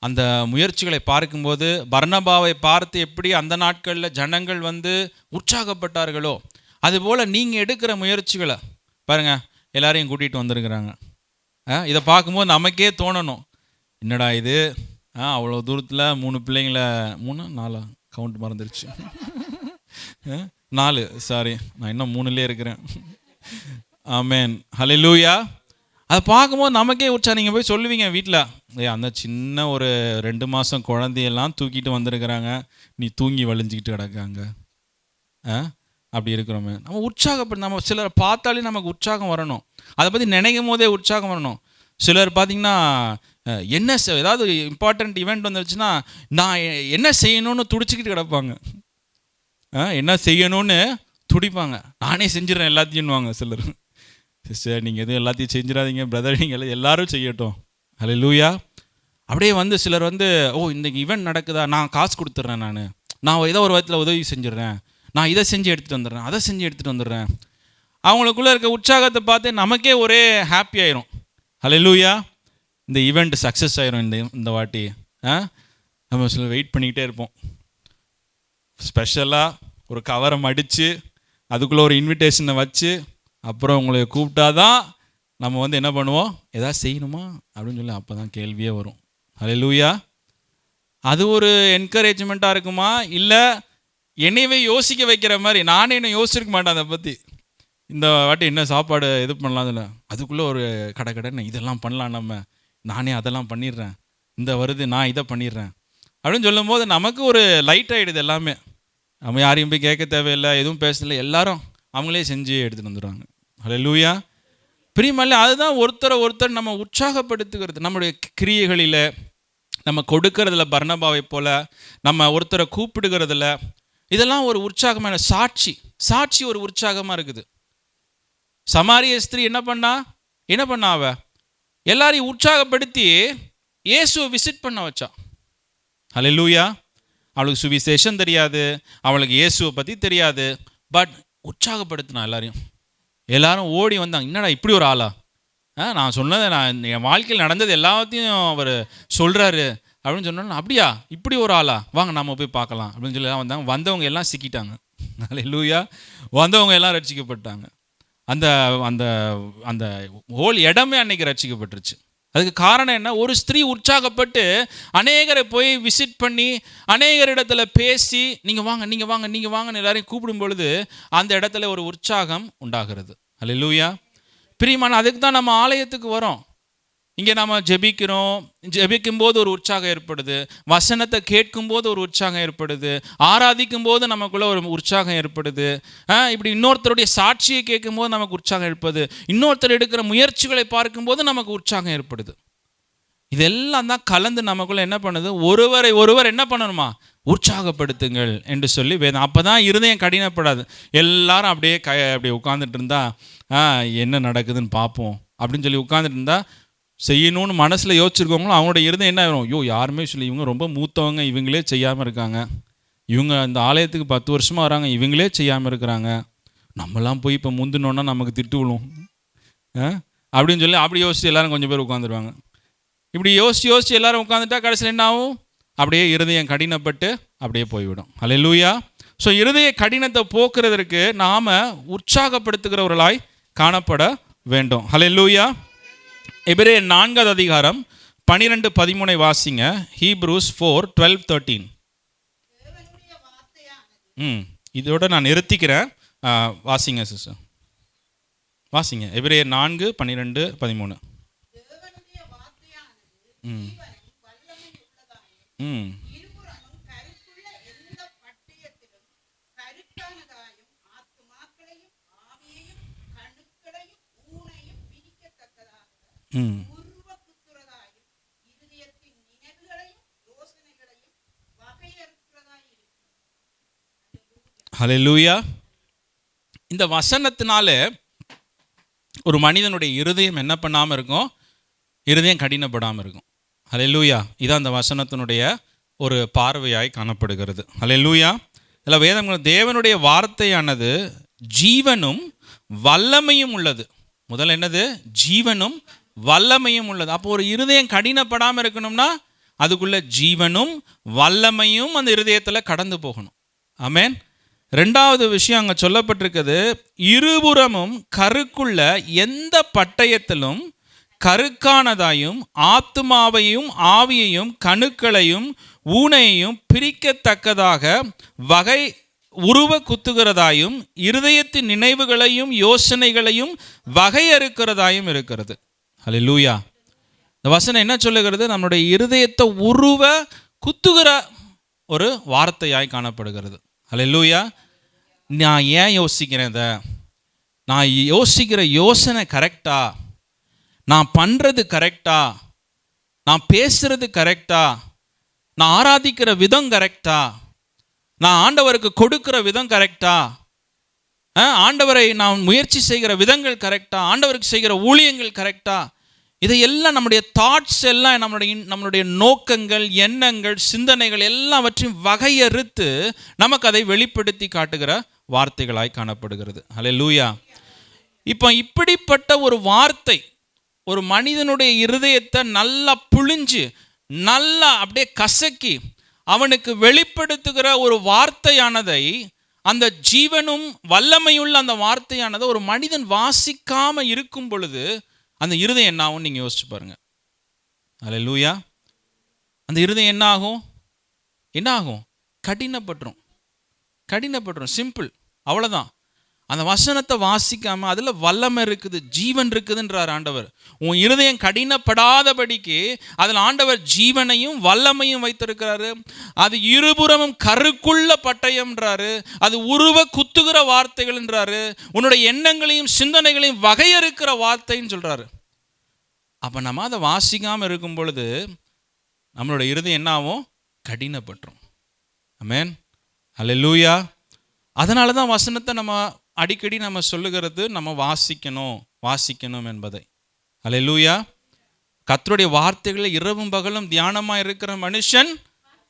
Speaker 1: அந்த முயற்சிகளை பார்க்கும்போது பர்னபாவை பார்த்து எப்படி அந்த நாட்களில் ஜனங்கள் உற்சாகப்பட்டார்களோ, அதுபோல் நீங்கள் எடுக்கிற முயற்சிகளை பாருங்கள், எல்லாரையும் கூட்டிகிட்டு வந்திருக்கிறாங்க. இதை பார்க்கும்போது நமக்கே தோணணும், என்னடா இது, அவ்வளோ தூரத்தில் 3 பிள்ளைங்களை, 3 4 கவுண்ட் மறந்துருச்சு, 4, சாரி, நான் இன்னும் 3லே இருக்கிறேன். ஆமென், ஹல்லேலூயா. அதை பார்க்கும்போது நமக்கே நீங்கள் போய் சொல்லுவீங்க வீட்டில், அந்த சின்ன ஒரு 2 மாதம் குழந்தையெல்லாம் தூக்கிட்டு வந்திருக்கிறாங்க, நீ தூங்கி வலிஞ்சிக்கிட்டு கிடக்காங்க. அப்படி இருக்கிறோமே, நம்ம உற்சாகப்படும். நம்ம சிலரை பார்த்தாலே நமக்கு உற்சாகம் வரணும். அதை பற்றி நினைக்கும் போதே உற்சாகம் வரணும். சிலர் பார்த்திங்கன்னா என்ன ஏதாவது இம்பார்ட்டண்ட் ஈவெண்ட் வந்துருச்சுன்னா நான் என்ன செய்யணும்னு துடிச்சிக்கிட்டு கிடப்பாங்க. என்ன செய்யணும்னு துடிப்பாங்க. நானே செஞ்சிடறேன் எல்லாத்தையும்னுவாங்க சிலர். சிஸ்டர், நீங்கள் எதுவும் எல்லாத்தையும் செஞ்சிடாதீங்க பிரதர், நீங்கள் எல்லாரும் செய்யட்டும். ஹல்லேலூயா. அப்படியே சிலர் ஓ இந்த ஈவெண்ட் நடக்குதா, நான் காசு கொடுத்துட்றேன், நான் ஏதோ ஒரு விதத்தில் உதவி செஞ்சிடுறேன், நான் இதை செஞ்சு எடுத்துகிட்டு வந்துடுறேன், அதை செஞ்சு எடுத்துகிட்டு வந்துடுறேன். அவங்களுக்குள்ளே இருக்க உற்சாகத்தை பார்த்து நமக்கே ஒரே ஹாப்பி ஆயிரும். ஹல்லேலூயா. இந்த ஈவெண்ட் சக்ஸஸ் ஆயிரும். இந்த வாட்டி நம்ம சில வெயிட் பண்ணிக்கிட்டே இருப்போம். ஸ்பெஷலாக ஒரு கவரை மடித்து அதுக்குள்ளே ஒரு இன்விடேஷனை வச்சு அப்புறம் உங்களை கூப்பிட்டாதான் நம்ம என்ன பண்ணுவோம், எதாவது செய்யணுமா அப்படின்னு சொல்லி அப்போ தான் கேள்வியே வரும். ஹல்லேலூயா. அது ஒரு என்கரேஜ்மெண்ட்டாக இருக்குமா, இல்லை என்னையவே யோசிக்க வைக்கிற மாதிரி? நானே என்ன யோசிச்சிருக்க மாட்டேன் அதை பற்றி. இந்த வாட்டி என்ன சாப்பாடு இது பண்ணலாம்ல, அதுக்குள்ளே ஒரு கடைன்னு இதெல்லாம் பண்ணலாம், நானே அதெல்லாம் பண்ணிடுறேன், இந்த வருது நான் இதை பண்ணிடுறேன் அப்படின்னு சொல்லும்போது நமக்கு ஒரு லைட் ஆகிடுது எல்லாமே. நம்ம யாரையும் போய் கேட்க தேவையில்லை, எதுவும் பேசலை, எல்லாரும் அவங்களே செஞ்சு எடுத்துகிட்டு வந்துடுவாங்க. ஹல்லேலூயா. பிரியமல்ல, அதுதான் ஒருத்தர் நம்ம உற்சாகப்படுத்துகிறது. நம்முடைய கிரியைகளில் நம்ம கொடுக்கறதில்ல, பர்னபாவை போல் நம்ம ஒருத்தரை கூப்பிடுகிறதில்ல, இதெல்லாம் ஒரு உற்சாகமான சாட்சி ஒரு உற்சாகமாக இருக்குது. சமாரிய ஸ்திரீ என்ன பண்ணா அவ எல்லாரையும் உற்சாகப்படுத்தி இயேசுவை விசிட் பண்ண வச்சா. ஹல்லேலூயா. அவளுக்கு சுவிசேஷம் தெரியாது, அவளுக்கு இயேசுவை பற்றி தெரியாது, பட் உற்சாகப்படுத்தினா எல்லாரும் ஓடி வந்தாங்க. என்னடா இப்படி ஒரு ஆளா, நான் சொன்னதை, நான் என் வாழ்க்கையில் நடந்தது எல்லாத்தையும் அவர் சொல்கிறாரு அப்படின்னு சொன்னோன்னா, அப்படியா இப்படி ஒரு ஆளா, வாங்க நம்ம போய் பார்க்கலாம் அப்படின்னு சொல்லி எல்லாம் வந்தாங்க. வந்தவங்க எல்லாம் சிக்கிட்டாங்க. ஹல்லேலூயா. வந்தவங்க எல்லாம் ரட்சிக்கப்பட்டாங்க. அந்த அந்த அந்த ஹோல் இடமே அன்னைக்கு ரட்சிக்கப்பட்டுருச்சு. அதுக்கு காரணம் என்ன? ஒரு ஸ்திரீ உற்சாகப்பட்டு அநேகரை போய் விசிட் பண்ணி அநேகரிடத்துல பேசி நீங்கள் வாங்கன்னு எல்லாரையும் கூப்பிடும் பொழுது அந்த இடத்துல ஒரு உற்சாகம் உண்டாகிறது. ஹல்லேலூயா. பிரியமான, அதுக்கு தான் நம்ம ஆலயத்துக்கு வரோம். இங்கே நம்ம ஜெபிக்கும்போது ஒரு உற்சாகம் ஏற்படுது, வசனத்தை கேட்கும்போது ஒரு உற்சாகம் ஏற்படுது, ஆராதிக்கும் போது நமக்குள்ள ஒரு உற்சாகம் ஏற்படுது, இப்படி இன்னொருத்தருடைய சாட்சியை கேட்கும்போது நமக்கு உற்சாகம் ஏற்படுது, இன்னொருத்தர் எடுக்கிற முயற்சிகளை பார்க்கும்போது நமக்கு உற்சாகம் ஏற்படுது. இதெல்லாம் தான் கலந்து நமக்குள்ள என்ன பண்ணுது, ஒருவர் என்ன பண்ணணுமா, உற்சாகப்படுத்துங்கள் என்று சொல்லி வேதம். அப்போ தான் இருதயம் கடினப்படாது. எல்லாரும் அப்படியே உட்காந்துட்டு இருந்தா என்ன நடக்குதுன்னு பார்ப்போம் அப்படின்னு சொல்லி உட்காந்துட்டு இருந்தா, செய்யணும்னு மனசில் யோசிச்சிருக்கவங்களும் அவங்களோட இருதயம் என்ன ஆகும், ஐயோ யாருமே சொல்லி இவங்க ரொம்ப மூத்தவங்க, இவங்களே செய்யாமல் இருக்காங்க, இவங்க இந்த ஆலயத்துக்கு 10 வருஷமாக வராங்க, இவங்களே செய்யாமல் இருக்கிறாங்க, நம்மலாம் போய் இப்போ முந்தினோன்னா நமக்கு திட்டு விழும் அப்படின்னு சொல்லி அப்படி யோசிச்சு எல்லாரும் கொஞ்சம் பேர் உட்காந்துருவாங்க. இப்படி யோசிச்சு எல்லாரும் உட்காந்துட்டா கடைசியில் என்ன ஆகும், அப்படியே இருதயம் கடினப்பட்டு அப்படியே போய்விடும். ஹல்லேலூயா. ஸோ இருதய கடினத்தை போக்குறதற்கு நாம் உற்சாகப்படுத்துகிறவர்களாய் காணப்பட வேண்டும். ஹல்லேலூயா. எபிரேயர் 4வது அதிகாரம் 12-13 வாசிங்க. ஹீப்ரூஸ் 4:12-13. இதோட நான் நிறுத்திக்கிறேன். வாசிங்க சிஸ்டர், வாசிங்க. எபிரேயர் 4:12-13. ம்
Speaker 3: இருபுறமும் கருக்குள்ள எந்த பட்டயத்திலும் கருக்கானதாயும் ஆத்துமாக்களையும் ஆவியையும் கணுக்களையும் ஊனையும் பிரிக்கத்தக்கதாக
Speaker 1: ம்
Speaker 3: உருவ குத்துறதாயும் இருதயத்தின் நினைவுகளையும் யோசனைகளையும் வகையறுக்கிறதாய் இருக்கும்.
Speaker 1: ஹல்லேலூயா. இந்த வசனத்தினால ஒரு மனிதனுடைய இருதயம் என்ன பண்ணாமல் இருக்கும்? இருதயம் கடினப்படாமல் இருக்கும். ஹல்லேலூயா. இதான் அந்த வசனத்தினுடைய ஒரு பார்வையாய் காணப்படுகிறது. ஹல்லேலூயா. இதில் வேதம் தேவனுடைய வார்த்தையானது ஜீவனும் வல்லமையும் உள்ளது. முதல்ல என்னது? ஜீவனும் வல்லமையும் உள்ளது. அப்போ ஒரு இருதயம் கடினப்படாமல் இருக்கணும்னா அதுக்குள்ள ஜீவனும் வல்லமையும் அந்த இருதயத்தில் கடந்து போகணும். ஆமென். ரெண்டாவது விஷயம் அங்கே சொல்லப்பட்டிருக்குது, இருபுறமும் கருக்குள்ள எந்த பட்டயத்திலும் கருக்கானதாயும் ஆத்துமாவையும் ஆவியையும் கணுக்களையும் ஊனையையும் பிரிக்கத்தக்கதாக வகை உருவ குத்துகிறதாயும் இருதயத்தின் நினைவுகளையும் யோசனைகளையும் வகையறுக்கிறதாயும் இருக்கிறது. ஹல்லேலூயா. இந்த வசனம் என்ன சொல்லுகிறது? நம்முடைய இருதயத்தை உருவ குத்துகிற ஒரு வார்த்தையாய் காணப்படுகிறது. ஹல்லேலூயா. நான் ஏன் யோசிக்கிறேன் இதை? நான் யோசிக்கிற யோசனை கரெக்டா? நான் பண்ணுறது கரெக்டா? நான் பேசுறது கரெக்டா? நான் ஆராதிக்கிற விதம் கரெக்டா? நான் ஆண்டவருக்கு கொடுக்கிற விதம் கரெக்டா? ஆண்டவரை நான் முயற்சி செய்கிற விதங்கள் கரெக்டா? ஆண்டவருக்கு செய்கிற ஊழியங்கள் கரெக்டா? இதையெல்லாம் நம்முடைய தாட்ஸ் எல்லாம் நம்மளுடைய நோக்கங்கள், எண்ணங்கள், சிந்தனைகள் எல்லாவற்றையும் வகையறுத்து நமக்கு அதை வெளிப்படுத்தி காட்டுகிற வார்த்தைகளாய் காணப்படுகிறது. ஹல்லேலூயா. இப்போ இப்படிப்பட்ட ஒரு வார்த்தை ஒரு மனிதனுடைய இருதயத்தை நல்லா புழிஞ்சு நல்லா அப்படியே கசக்கி அவனுக்கு வெளிப்படுத்துகிற ஒரு வார்த்தையானதை, அந்த ஜீவனும் வல்லமையுள்ள அந்த வார்த்தையானதை ஒரு மனிதன் வாசிக்காம இருக்கும் பொழுது அந்த இருதயம் என்ன ஆகும்? நீங்கள் யோசிச்சு பாருங்க. ஹல்லேலூயா. அந்த இருதயம் என்ன ஆகும்? என்ன ஆகும்? கடினப்பட்டுரும். சிம்பிள், அவ்வளோதான். அந்த வசனத்தை வாசிக்காம அதில் வல்லமை இருக்குது, ஜீவன் இருக்குதுன்றார் ஆண்டவர். உன் இருதயம் கடினப்படாதபடிக்கு அதில் ஆண்டவர் ஜீவனையும் வல்லமையும் வைத்திருக்கிறாரு. அது இருபுறமும் கருக்குள்ள பட்டயம்ன்றாரு. அது உருவ குத்துகிற வார்த்தைகள்ன்றாரு. உன்னுடைய எண்ணங்களையும் சிந்தனைகளையும் வகையறுக்கிற வார்த்தைன்னு சொல்றாரு. அப்போ நம்ம அதை வாசிக்காமல் இருக்கும் பொழுது நம்மளோட இருதயம் என்ன ஆகும்? கடினப்பட்டுரும். ஆமென். ஹல்லேலூயா. அதனால தான் வசனத்தை நம்ம அடிக்கடி நம்ம சொல்லுகிறது, நம்ம வாசிக்கணும் என்பதை. ஹல்லேலூயா. கர்த்தருடைய வார்த்தைகளை இரவும் பகலும் தியானமாக இருக்கிற மனுஷன்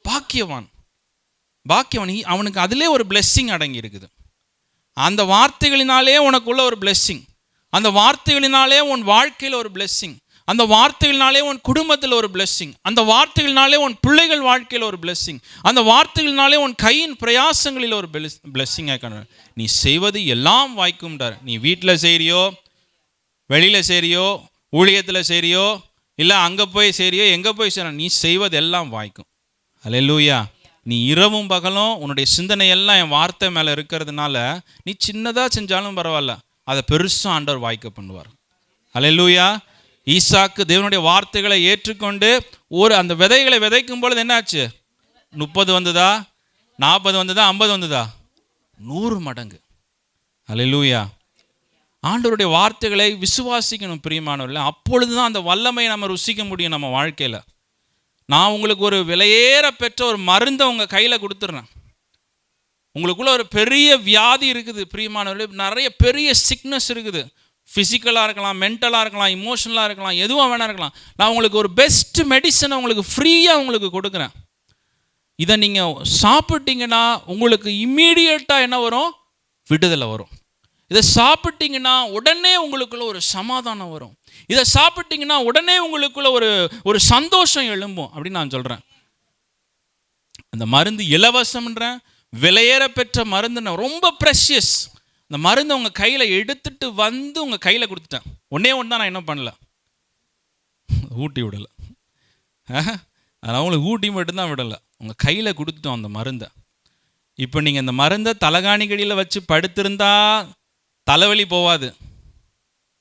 Speaker 1: பாக்கியவான். அவனுக்கு அதிலே ஒரு பிளெஸ்ஸிங் அடங்கி இருக்குது. அந்த வார்த்தைகளினாலே உனக்குள்ள ஒரு பிளெஸ்ஸிங், அந்த வார்த்தைகளினாலே உன் வாழ்க்கையில் ஒரு பிளெஸ்ஸிங், அந்த வார்த்தைகளினாலே உன் குடும்பத்தில் ஒரு பிளெஸ்ஸிங், அந்த வார்த்தைகளினாலே உன் பிள்ளைகள் வாழ்க்கையில் ஒரு பிளெஸ்ஸிங், அந்த வார்த்தைகளினாலே உன் கையின் பிரயாசங்களில் ஒரு பிளெஸ்ஸிங்காக நீ செய்வது எல்லாம் வாய்க்கும்டார். நீ வீட்டில் செய்கிறியோ, வெளியில் செய்கிறியோ, ஊழியத்தில் செய்கிறியோ, இல்லை அங்கே போய் செய்கிறியோ, எங்கே போய் செய்யணும், நீ செய்வது எல்லாம் வாய்க்கும். ஹல்லேலூயா. நீ இரவும் பகலும் உன்னுடைய சிந்தனை எல்லாம் என் வார்த்தை மேலே இருக்கிறதுனால நீ சின்னதாக செஞ்சாலும் பரவாயில்ல, அதை பெருசாக ஆண்டவர் வாய்க்க பண்ணுவார். ஹல்லேலூயா. ஈசாக்கு தேவனுடைய வார்த்தைகளை ஏற்றுக்கொண்டு அந்த விதைகளை விதைக்கும் பொழுது என்னாச்சு? 30 வந்ததா, 40 வந்ததா, 50 வந்ததா? 100 மடங்கு. ஹல்லேலூயா. ஆண்டவருடைய வார்த்தைகளை விசுவாசிக்கணும் பிரியமானவர்களே. அப்பொழுது தான் அந்த வல்லமையை நம்ம ருசிக்க முடியும் நம்ம வாழ்க்கையில். நான் உங்களுக்கு ஒரு விலையேற பெற்ற ஒரு மருந்தை உங்கள் கையில் கொடுத்துட்றேன். உங்களுக்குள்ள ஒரு பெரிய வியாதி இருக்குது பிரியமானவர்களே, நிறைய பெரிய சிக்னஸ் இருக்குது. ஃபிசிக்கலாக இருக்கலாம், மென்டலாக இருக்கலாம், இமோஷனலாக இருக்கலாம், எதுவும் வேணா இருக்கலாம். நான் உங்களுக்கு ஒரு பெஸ்ட் மெடிசனை உங்களுக்கு ஃப்ரீயாக உங்களுக்கு கொடுக்குறேன். இதை நீங்கள் சாப்பிட்டீங்கன்னா உங்களுக்கு இம்மீடியட்டாக என்ன வரும்? விடுதலை வரும். இதை சாப்பிட்டீங்கன்னா உடனே உங்களுக்குள்ள ஒரு சமாதானம் வரும். இதை சாப்பிட்டீங்கன்னா உடனே உங்களுக்குள்ள ஒரு சந்தோஷம் எழும்பும் அப்படின்னு நான் சொல்கிறேன். அந்த மருந்து இலவசம்ன்றேன், விலையேற பெற்ற மருந்து, ரொம்ப ப்ரெஷியஸ். அந்த மருந்து உங்கள் கையில் எடுத்துட்டு வந்து உங்கள் கையில் கொடுத்துட்டேன். ஒன்றே ஒன்று தான் நான் என்ன பண்ணல, ஊட்டி விடலை. அதனால் உங்களுக்கு ஊட்டி மட்டும்தான் விடலை, உங்கள் கையில் கொடுத்துட்டோம் அந்த மருந்தை. இப்போ நீங்கள் அந்த மருந்தை தலகாணிக்கடியில் வச்சு படுத்திருந்தா தலைவலி போகாது.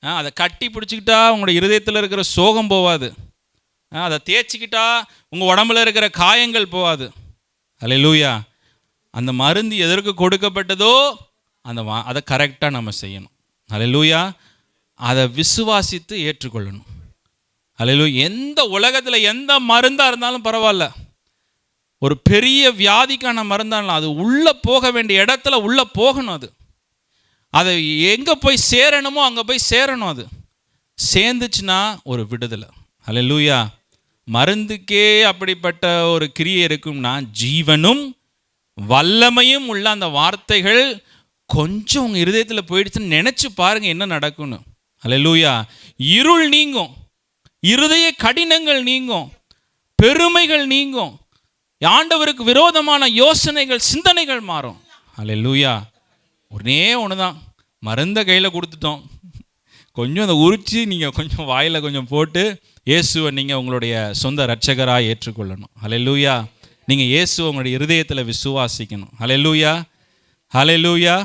Speaker 1: அதை கட்டி பிடிச்சிக்கிட்டா உங்களோட இருதயத்தில் இருக்கிற சோகம் போகாது. அதை தேய்ச்சிக்கிட்டா உங்கள் உடம்புல இருக்கிற காயங்கள் போகாது. அல்லேலூயா. அந்த மருந்து எதற்கு கொடுக்கப்பட்டதோ அதை கரெக்டாக நம்ம செய்யணும். அல்லேலூயா. அதை விசுவாசித்து ஏற்றுக்கொள்ளணும். அல்லேலூயா. எந்த உலகத்தில் எந்த மருந்தாக இருந்தாலும் பரவாயில்ல, ஒரு பெரிய வியாதிக்கான மருந்தாலும் அது உள்ளே போக வேண்டிய இடத்துல உள்ளே போகணும். அது எங்கே போய் சேரணுமோ அங்கே போய் சேரணும். அது சேர்ந்துச்சுன்னா ஒரு விடுதலை. அல்லேலூயா. மருந்துக்கே அப்படிப்பட்ட ஒரு கிரியை இருக்கும்னா, ஜீவனும் வல்லமையும் உள்ள அந்த வார்த்தைகள் கொஞ்சம் உங்கள் இருதயத்தில் போயிடுச்சுன்னு நினச்சி பாருங்கள் என்ன நடக்கும்னு. அல்லேலூயா. இருள் நீங்கும், இருதய கடினங்கள் நீங்கும், பெருமைகள் நீங்கும், ஆண்டவருக்கு விரோதமான யோசனைகள் சிந்தனைகள் மாறும். அல்லேலூயா. ஒரே ஒன்று தான், மருந்தை கையில் கொடுத்துட்டோம், கொஞ்சம் அதை உரித்து நீங்கள் கொஞ்சம் வாயில் கொஞ்சம் போட்டு இயேசுவை நீங்கள் உங்களுடைய சொந்த இரட்சகராக ஏற்றுக்கொள்ளணும். அல்லேலூயா. நீங்கள் இயேசுவை உங்களுடைய இருதயத்தில் விசுவாசிக்கணும். அல்லேலூயா. அல்லேலூயா.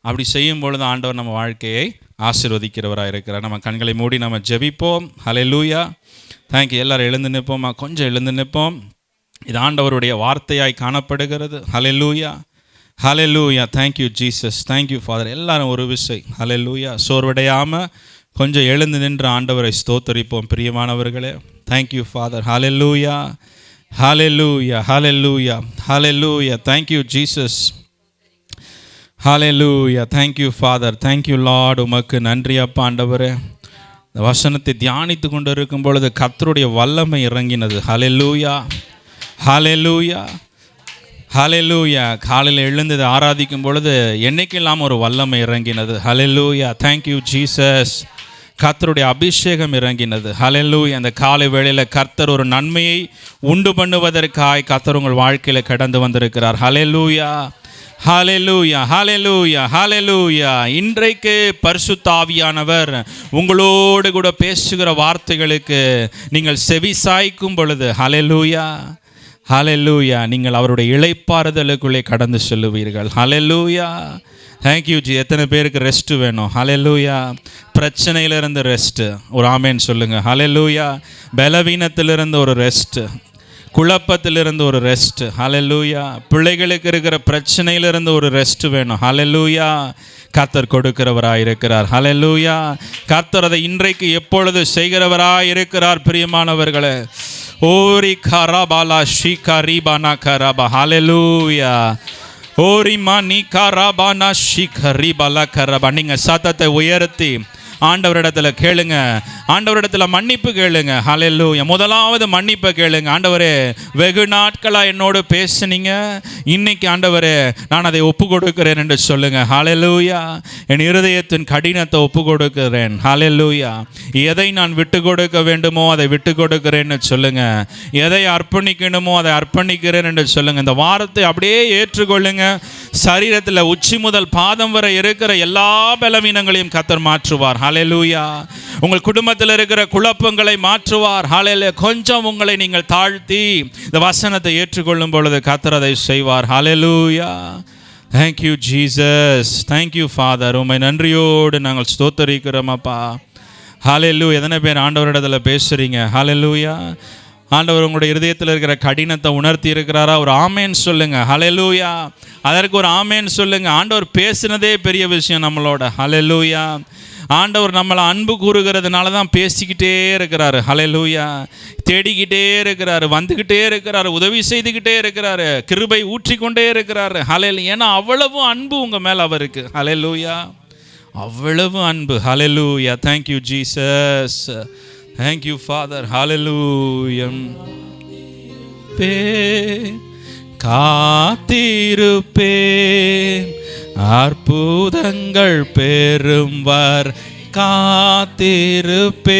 Speaker 1: அப்படி செய்யும் பொழுது ஆண்டவர் நம்ம வாழ்க்கையை ஆசீர்வதிக்கிறவராக இருக்கிறார். நம்ம கண்களை மூடி நம்ம ஜெபிப்போம். அல்லேலூயா. தேங்க்யூ. எல்லாரும் எழுந்து நிற்போமா? கொஞ்சம் எழுந்து நிற்போம். இது ஆண்டவருடைய வார்த்தையாய் காணப்படுகிறது. Alleluia. Hallelujah. Thank you Jesus. Thank you father. எல்லாரும் ஒரு விசை ஹல்லேலூயா சோர்வடையாமல் கொஞ்சம் எழுந்து நின்று ஆண்டவரை ஸ்தோத்தரிப்போம். பிரியமானவர்களே, thank you father. Hallelujah. Hallelujah. Hallelujah. Hallelujah. Thank you Jesus. Hallelujah. Thank you father. Thank you lord. உமக்கு நன்றி அப்பா ஆண்டவரே. இந்த வசனத்தை தியானித்து கொண்டு இருக்கும் பொழுது கர்த்தருடைய வல்லமை இறங்கினது. ஹல்லேலூயா. ஹல்லேலூயா. ஹல்லேலூயா. காலையில் எழுந்தது ஆராதிக்கும் பொழுது என்னைக்கெல்லாம் ஒரு வல்லமை இறங்கினது. ஹல்லேலூயா. Thank you Jesus. கர்த்தருடைய அபிஷேகம் இறங்கினது. ஹல்லேலூயா. அந்த காலை வேளையில் கர்த்தர் ஒரு நன்மையை உண்டு பண்ணுவதற்காய் கர்த்தர் உங்கள் வாழ்க்கையில் கடந்து வந்திருக்கிறார். ஹல்லேலூயா. ஹல்லேலூயா. ஹல்லேலூயா. ஹல்லேலூயா. இன்றைக்கு பரிசுத்த ஆவியானவர் உங்களோடு கூட பேசுகிற வார்த்தைகளுக்கு நீங்கள் செவி சாய்க்கும் பொழுது ஹல்லேலூயா. ஹல்லேலூயா. நீங்கள் அவருடைய இளைப்பாறுதலுக்குள்ளே கடந்து செல்லுவீர்கள். ஹல்லேலூயா. Thank you G. எத்தனை பேருக்கு ரெஸ்ட் வேணும்? ஹல்லேலூயா. பிரச்சனையிலிருந்து ரெஸ்ட்டு, ஒரு ஆமேன் சொல்லுங்கள். ஹல்லேலூயா. பலவீனத்திலிருந்து ஒரு ரெஸ்ட்டு, குழப்பத்திலிருந்து ஒரு ரெஸ்ட். ஹல்லேலூயா. பிள்ளைகளுக்கு இருக்கிற பிரச்சனையிலிருந்து ஒரு ரெஸ்ட் வேணும். ஹல்லேலூயா. கர்த்தர் கொடுக்கிறவராக இருக்கிறார். ஹல்லேலூயா. கர்த்தர் அதை இன்றைக்கு எப்பொழுது செய்கிறவராக இருக்கிறார். பிரியமானவர்களே, ஓரி கரபாலா she கரிபானா கரபா. Hallelujah. Ori money கரபானா she கரிபாலா கரபா. நீங்கள் சத்தத்தை உயர்த்தி ஆண்டவரிடத்தில் கேளுங்க, ஆண்டவரிடத்தில் மன்னிப்பு கேளுங்க. ஹல்லேலூயா. முதலாவது மன்னிப்பை கேளுங்க. ஆண்டவரே, வெகு நாட்களாக என்னோடு பேசுனீங்க, இன்னைக்கு ஆண்டவரே நான் அதை ஒப்பு கொடுக்கிறேன் என்று சொல்லுங்க. ஹல்லேலூயா. என் இருதயத்தின் கடினத்தை ஒப்பு கொடுக்கிறேன். ஹல்லேலூயா. எதை நான் விட்டு கொடுக்க வேண்டுமோ அதை விட்டு கொடுக்கிறேன்னு சொல்லுங்க. எதை அர்ப்பணிக்கணுமோ அதை அர்ப்பணிக்கிறேன் என்று சொல்லுங்க. இந்த வாரத்தை அப்படியே ஏற்றுக்கொள்ளுங்க. சரீரத்தில் உச்சி முதல் பாதம் வரை இருக்கிற எல்லா பலவீனங்களையும் கர்த்தர் மாற்றுவார். ஹல்லேலூயா. உங்கள் குடும்பத்தில் இருக்கிற குழப்பங்களை மாற்றுவார். ஹல்லேலூயா. கொஞ்சம் உங்களை நீங்கள் தாழ்த்தி இந்த வசனத்தை ஏற்றுக்கொள்ளும் பொழுது கர்த்தர் அதை செய்வார். Hallelujah. Thank you Jesus. Thank you father. உம்மை நன்றியோடு நாங்கள் ஸ்தோத்தரிக்கிறோம் அப்பா. ஹல்லேலூயா. எத்தனை பேர் ஆண்டவரிடத்தில் பேசுகிறீங்க? ஹல்லேலூயா. ஆண்டவர் உங்களுடைய இருதயத்தில் இருக்கிற கடினத்தை உணர்த்தி இருக்கிறாரா? ஒரு ஆமேன் சொல்லுங்க. ஹல்லேலூயா. அதற்கு ஒரு ஆமேன் சொல்லுங்க. ஆண்டவர் பேசுனதே பெரிய விஷயம் நம்மளோட. ஹல்லேலூயா. ஆண்டவர் நம்மளை அன்பு கூறுகிறதுனால தான் பேசிக்கிட்டே இருக்கிறாரு. ஹல்லேலூயா. தேடிக்கிட்டே இருக்கிறாரு, வந்துக்கிட்டே இருக்கிறாரு, உதவி செய்துக்கிட்டே இருக்கிறாரு, கிருபை ஊற்றிக்கொண்டே இருக்கிறாரு. ஹல்லேலூயா. ஏன்னா அவ்வளவு அன்பு உங்கள் மேலே அவருக்கு. ஹல்லேலூயா. அவ்வளவு அன்பு. Hallelujah. Thank you Jesus. Thank you father. Hallelujah. காத்திருப்பேன் அற்புதங்கள் பெறும்வர். காத்திருப்பேன்,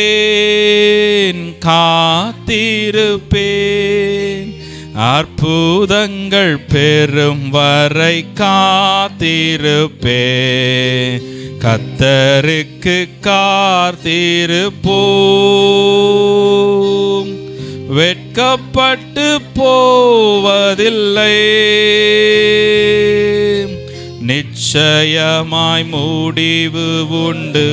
Speaker 1: காத்திருப்பேன், காத்திருப்பேன் அற்புதங்கள் பெறும் வரை காத்திருப்பேன். கர்த்தருக்கு காத்திருப்போம், வெட்கப்பட்டு போவதில்லை. நிச்சயமாய் முடிவு உண்டு.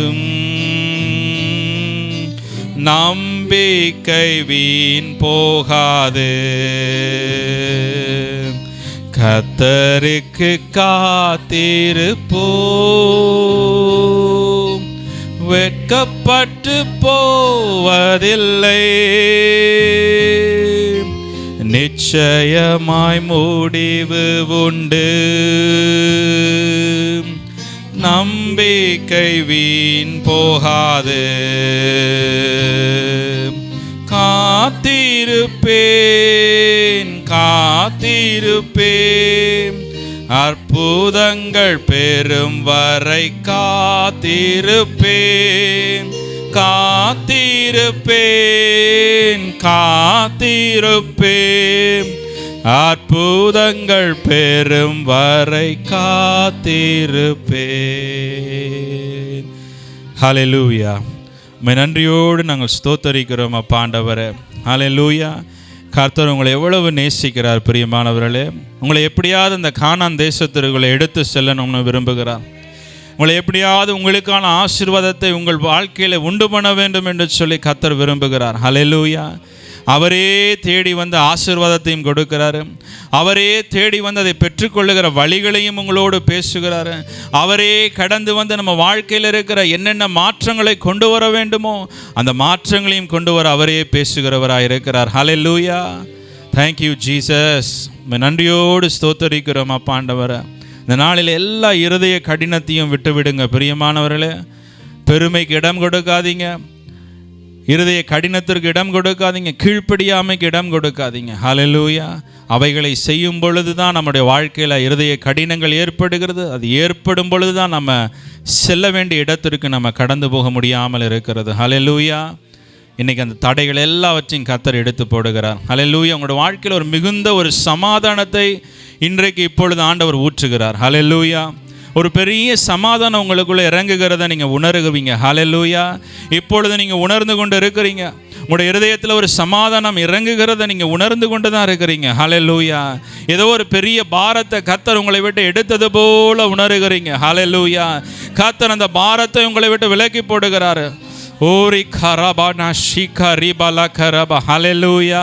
Speaker 1: நம்பிக்கை வீண் போகாது. கர்த்தருக்கு காத்திருப்போம், வெட்கப்பட்டு போவதில்லை. நிச்சயமாய் முடிவு உண்டு. நம்பிக்கை வீண் போகாது. காத்திருப்பேன் காத்திருப்பேன், அற்புதங்கள் பெறும் வரை காத்திருப்பேன். காத்திருப்பேன் காத்திருப்பேன், அற்புதங்கள் பெறும் வரை காத்திருப்பேன். ஹல்லேலூயா. உம்மை நன்றியோடு நாங்கள் ஸ்தோத்தரிக்கிறோம் அப்பா ஆண்டவரே. ஹல்லேலூயா. கர்த்தர் உங்களை எவ்வளவு நேசிக்கிறார் பிரியமானவர்களே. உங்களை எப்படியாவது இந்த கானான் தேசத்திற்குள்ளே எடுத்து செல்லணும்னு விரும்புகிறார். உங்களை எப்படியாவது உங்களுக்கான ஆசீர்வாதத்தை உங்கள் வாழ்க்கையில் உண்டு பண்ண வேண்டும் என்று சொல்லி கர்த்தர் விரும்புகிறார். ஹல்லேலூயா. அவரே தேடி வந்து ஆசீர்வாதத்தையும் கொடுக்கிறாரு. அவரே தேடி வந்து அதை பெற்றுக்கொள்ளுகிற வழிகளையும் உங்களோடு பேசுகிறாரு. அவரே கடந்து வந்து நம்ம வாழ்க்கையில் இருக்கிற என்னென்ன மாற்றங்களை கொண்டு வர வேண்டுமோ அந்த மாற்றங்களையும் கொண்டு வர அவரே பேசுகிறவராக இருக்கிறார். ஹல்லேலூயா. Thank you Jesus. நன்றியோடு ஸ்தோத்தரிக்கிறோம் அப்பா ஆண்டவரே. இந்த நாளில் எல்லா இருதய கடினத்தையும் விட்டு விடுங்க பிரியமானவர்களே. பெருமைக்கு இடம் கொடுக்காதீங்க, இருதய கடினத்திற்கு இடம் கொடுக்காதீங்க, கீழ்ப்படியாமைக்கு இடம் கொடுக்காதீங்க. ஹல்லேலூயா. அவைகளை செய்யும் பொழுது தான் நம்முடைய வாழ்க்கையில் இருதய கடினங்கள் ஏற்படுகிறது. அது ஏற்படும் பொழுது தான் நம்ம செல்ல வேண்டிய இடத்திற்கு நம்ம கடந்து போக முடியாமல் இருக்கிறது. ஹல்லேலூயா. இன்றைக்கி அந்த தடைகள் எல்லாவற்றையும் கர்த்தர் எடுத்து போடுகிறார். ஹல்லேலூயா. உங்களோட வாழ்க்கையில் ஒரு மிகுந்த ஒரு சமாதானத்தை இன்றைக்கு இப்பொழுது ஆண்டவர் ஊற்றுகிறார். ஹல்லேலூயா. ஒரு பெரிய சமாதானம் உங்களுக்குள்ளே இறங்குகிறத நீங்கள் உணருவீங்க. ஹல்லேலூயா. இப்பொழுது நீங்கள் உணர்ந்து கொண்டு இருக்கிறீங்க. உங்களுடைய இருதயத்தில் ஒரு சமாதானம் இறங்குகிறத நீங்கள் உணர்ந்து கொண்டு தான் இருக்கிறீங்க. ஹல்லேலூயா. ஏதோ ஒரு பெரிய பாரத்தை கர்த்தர் உங்களை விட்டு எடுத்தது போல உணர்கிறீங்க. ஹல்லேலூயா. கர்த்தர் அந்த பாரத்தை உங்களை விட்டு விலக்கி போடுகிறாரு. ஓரி கரபா நஷிகா ரிபலா கரபா. ஹல்லேலூயா.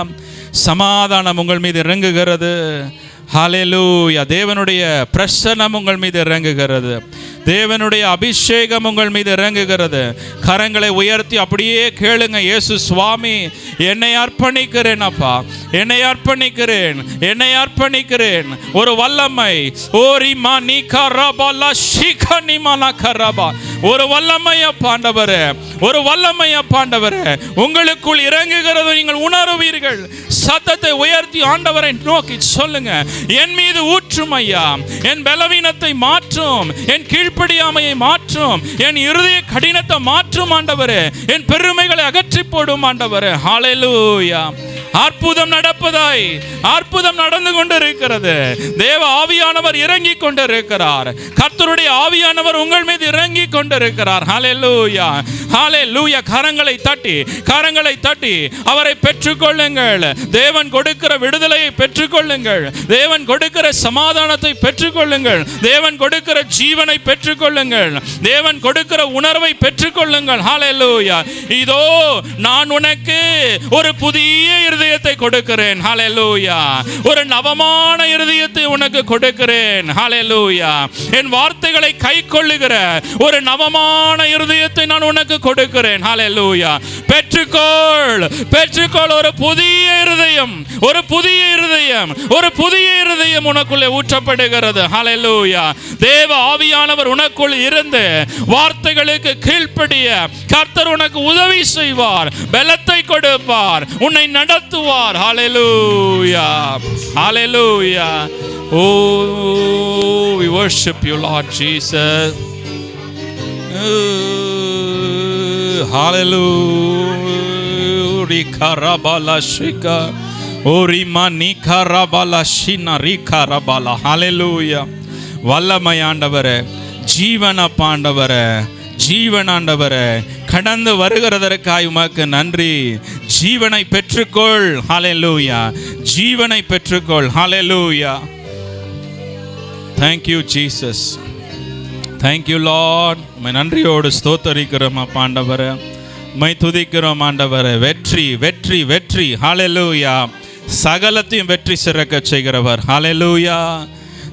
Speaker 1: சமாதானம் உங்கள் மீது இறங்குகிறது. ஹல்லேலூயா. தேவனுடைய பிரசன்னம் உங்கள் மீது இறங்குகிறது. தேவனுடைய அபிஷேகம் உங்கள் மீது இறங்குகிறது. கரங்களை உயர்த்தி அப்படியே கேளுங்க. இயேசு சுவாமி, என்னை அர்ப்பணிக்கிறேன் அப்பா, என்னை அர்ப்பணிக்கிறேன், என்னை அர்ப்பணிக்கிறேன். ஒரு வல்லமை ஓரிமா நீ கரபா ஷிகா நிமாலா கரபா, ஒரு வல்லமைய பாண்டவரே, ஒரு வல்லமைய பாண்டவரே உங்களுக்குள் இறங்குகிறது நீங்கள் உணருவீர்கள். சத்தத்தை உயர்த்தி ஆண்டவரை நோக்கி சொல்லுங்க. என் மீது ஊற்றும் ஐயா, என் பலவீனத்தை மாற்றும், என் கீழ்ப்படியாமையை மாற்றும், என் இருதய கடினத்தை மாற்றும் ஆண்டவரே, என் பெருமைகளை அகற்றி போடும் ஆண்டவரே. ஹல்லேலூயா. அற்புதம் நடப்பதாய், அற்புதம் நடந்து கொண்டிருக்கிறது. தேவ ஆவியானவர் இறங்கி கொண்டிருக்கிறார். கர்த்தருடைய ஆவியானவர் உங்கள் மீது இறங்கி கொண்டிருக்கிறார். ஹல்லேலூயா. ஹல்லேலூயா. கரங்களை தட்டி, கரங்களை தட்டி அவரை பெற்றுக்கொள்ளுங்கள். தேவன் கொடுக்கிற விடுதலையை பெற்றுக்கொள்ளுங்கள். தேவன் கொடுக்கிற சமாதானத்தை பெற்றுக்கொள்ளுங்கள். தேவன் கொடுக்கிற ஜீவனை பெற்றுக்கொள்ளுங்கள். தேவன் கொடுக்கிற உணர்வை பெற்றுக்கொள்ளுங்கள். ஹல்லேலூயா. இதோ நான் உனக்கு ஒரு புதிய இருதயத்தை கொடுக்கிறேன். ஹல்லேலூயா. ஒரு நவமான இருதயத்தை உனக்கு கொடுக்கிறேன். ஹல்லேலூயா. என் வார்த்தைகளை கைக்கொள்ளுகிற ஒரு நவமான இருதயத்தை நான் உனக்கு கொடுக்கிறேன். ஹல்லேலூயா. பெற்றுக்கொள், பெற்றுக்கொள். ஒரு புதிய இருதயம், ஒரு புதிய இருதயம், ஒரு புதிய இருதயம் உனக்குள்ளே ஊற்றப்படுகிறது. ஹல்லேலூயா. தேவ ஆவியானவர் உனக்குள் இருந்து வார்த்தைகளுக்கு கீழ்ப்படிய கர்த்தர் உனக்கு உதவி செய்வார், பலத்தை கொடுப்பார், உன்னை நடத்துவார். ஹல்லேலூயா. ஹல்லேலூயா. Oh, we worship you, Lord Jesus. Hallelujah. Rikarabala shika. Orimani karabala shina rikarabala. Hallelujah. வல்லமையாண்டவரே, ஜீவன பாண்டவரே, ஜீவனாண்டவரே, கடந்து வருகிறதற்காய் உமக்கு நன்றி. ஜீவனை பெற்றுக்கொள். ஹல்லேலூயா. ஜீவனை பெற்றுக்கொள். ஹல்லேலூயா. Thank you Jesus. Thank you Lord. உம்மை நன்றியோடு ஸ்தோத்தரிக்கிறோம் ஆண்டவரே. மை துதிக்கிறோம் ஆண்டவரே. வெற்றி வெற்றி வெற்றி. ஹல்லேலூயா. சகலத்தையும் வெற்றி சிறக்க செய்கிறவர். Hallelujah.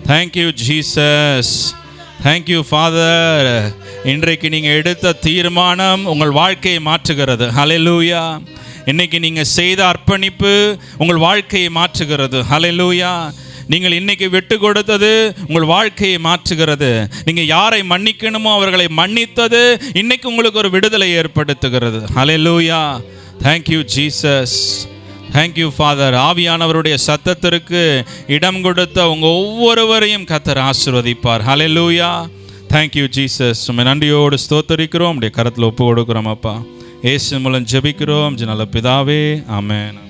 Speaker 1: Thank you Jesus. Thank you father. இன்றைக்கு நீங்கள் எடுத்த தீர்மானம் உங்கள் வாழ்க்கையை மாற்றுகிறது. ஹல்லேலூயா. இன்னைக்கு நீங்கள் செய்த அர்ப்பணிப்பு உங்கள் வாழ்க்கையை மாற்றுகிறது. ஹல்லேலூயா. நீங்கள் இன்னைக்கு விட்டு கொடுத்தது உங்கள் வாழ்க்கையை மாற்றுகிறது. நீங்கள் யாரை மன்னிக்கணுமோ அவர்களை மன்னித்தது இன்னைக்கு உங்களுக்கு ஒரு விடுதலை ஏற்படுத்துகிறது. Hallelujah. Thank you Jesus. Thank you father. ஆவியானவருடைய சத்தத்திற்கு இடம் கொடுத்த உங்கள் ஒவ்வொருவரையும் கர்த்தர் ஆசீர்வதிப்பார். ஹல்லேலூயா. Thank you Jesus. உம்மை நன்றியோடு ஸ்தோத்தரிக்கிறோம். உடைய கரத்தில் ஒப்பு கொடுக்கிறோம் அப்பா. இயேசு மூலம் ஜெபிக்கிறோம் நல்ல பிதாவே. ஆமென்.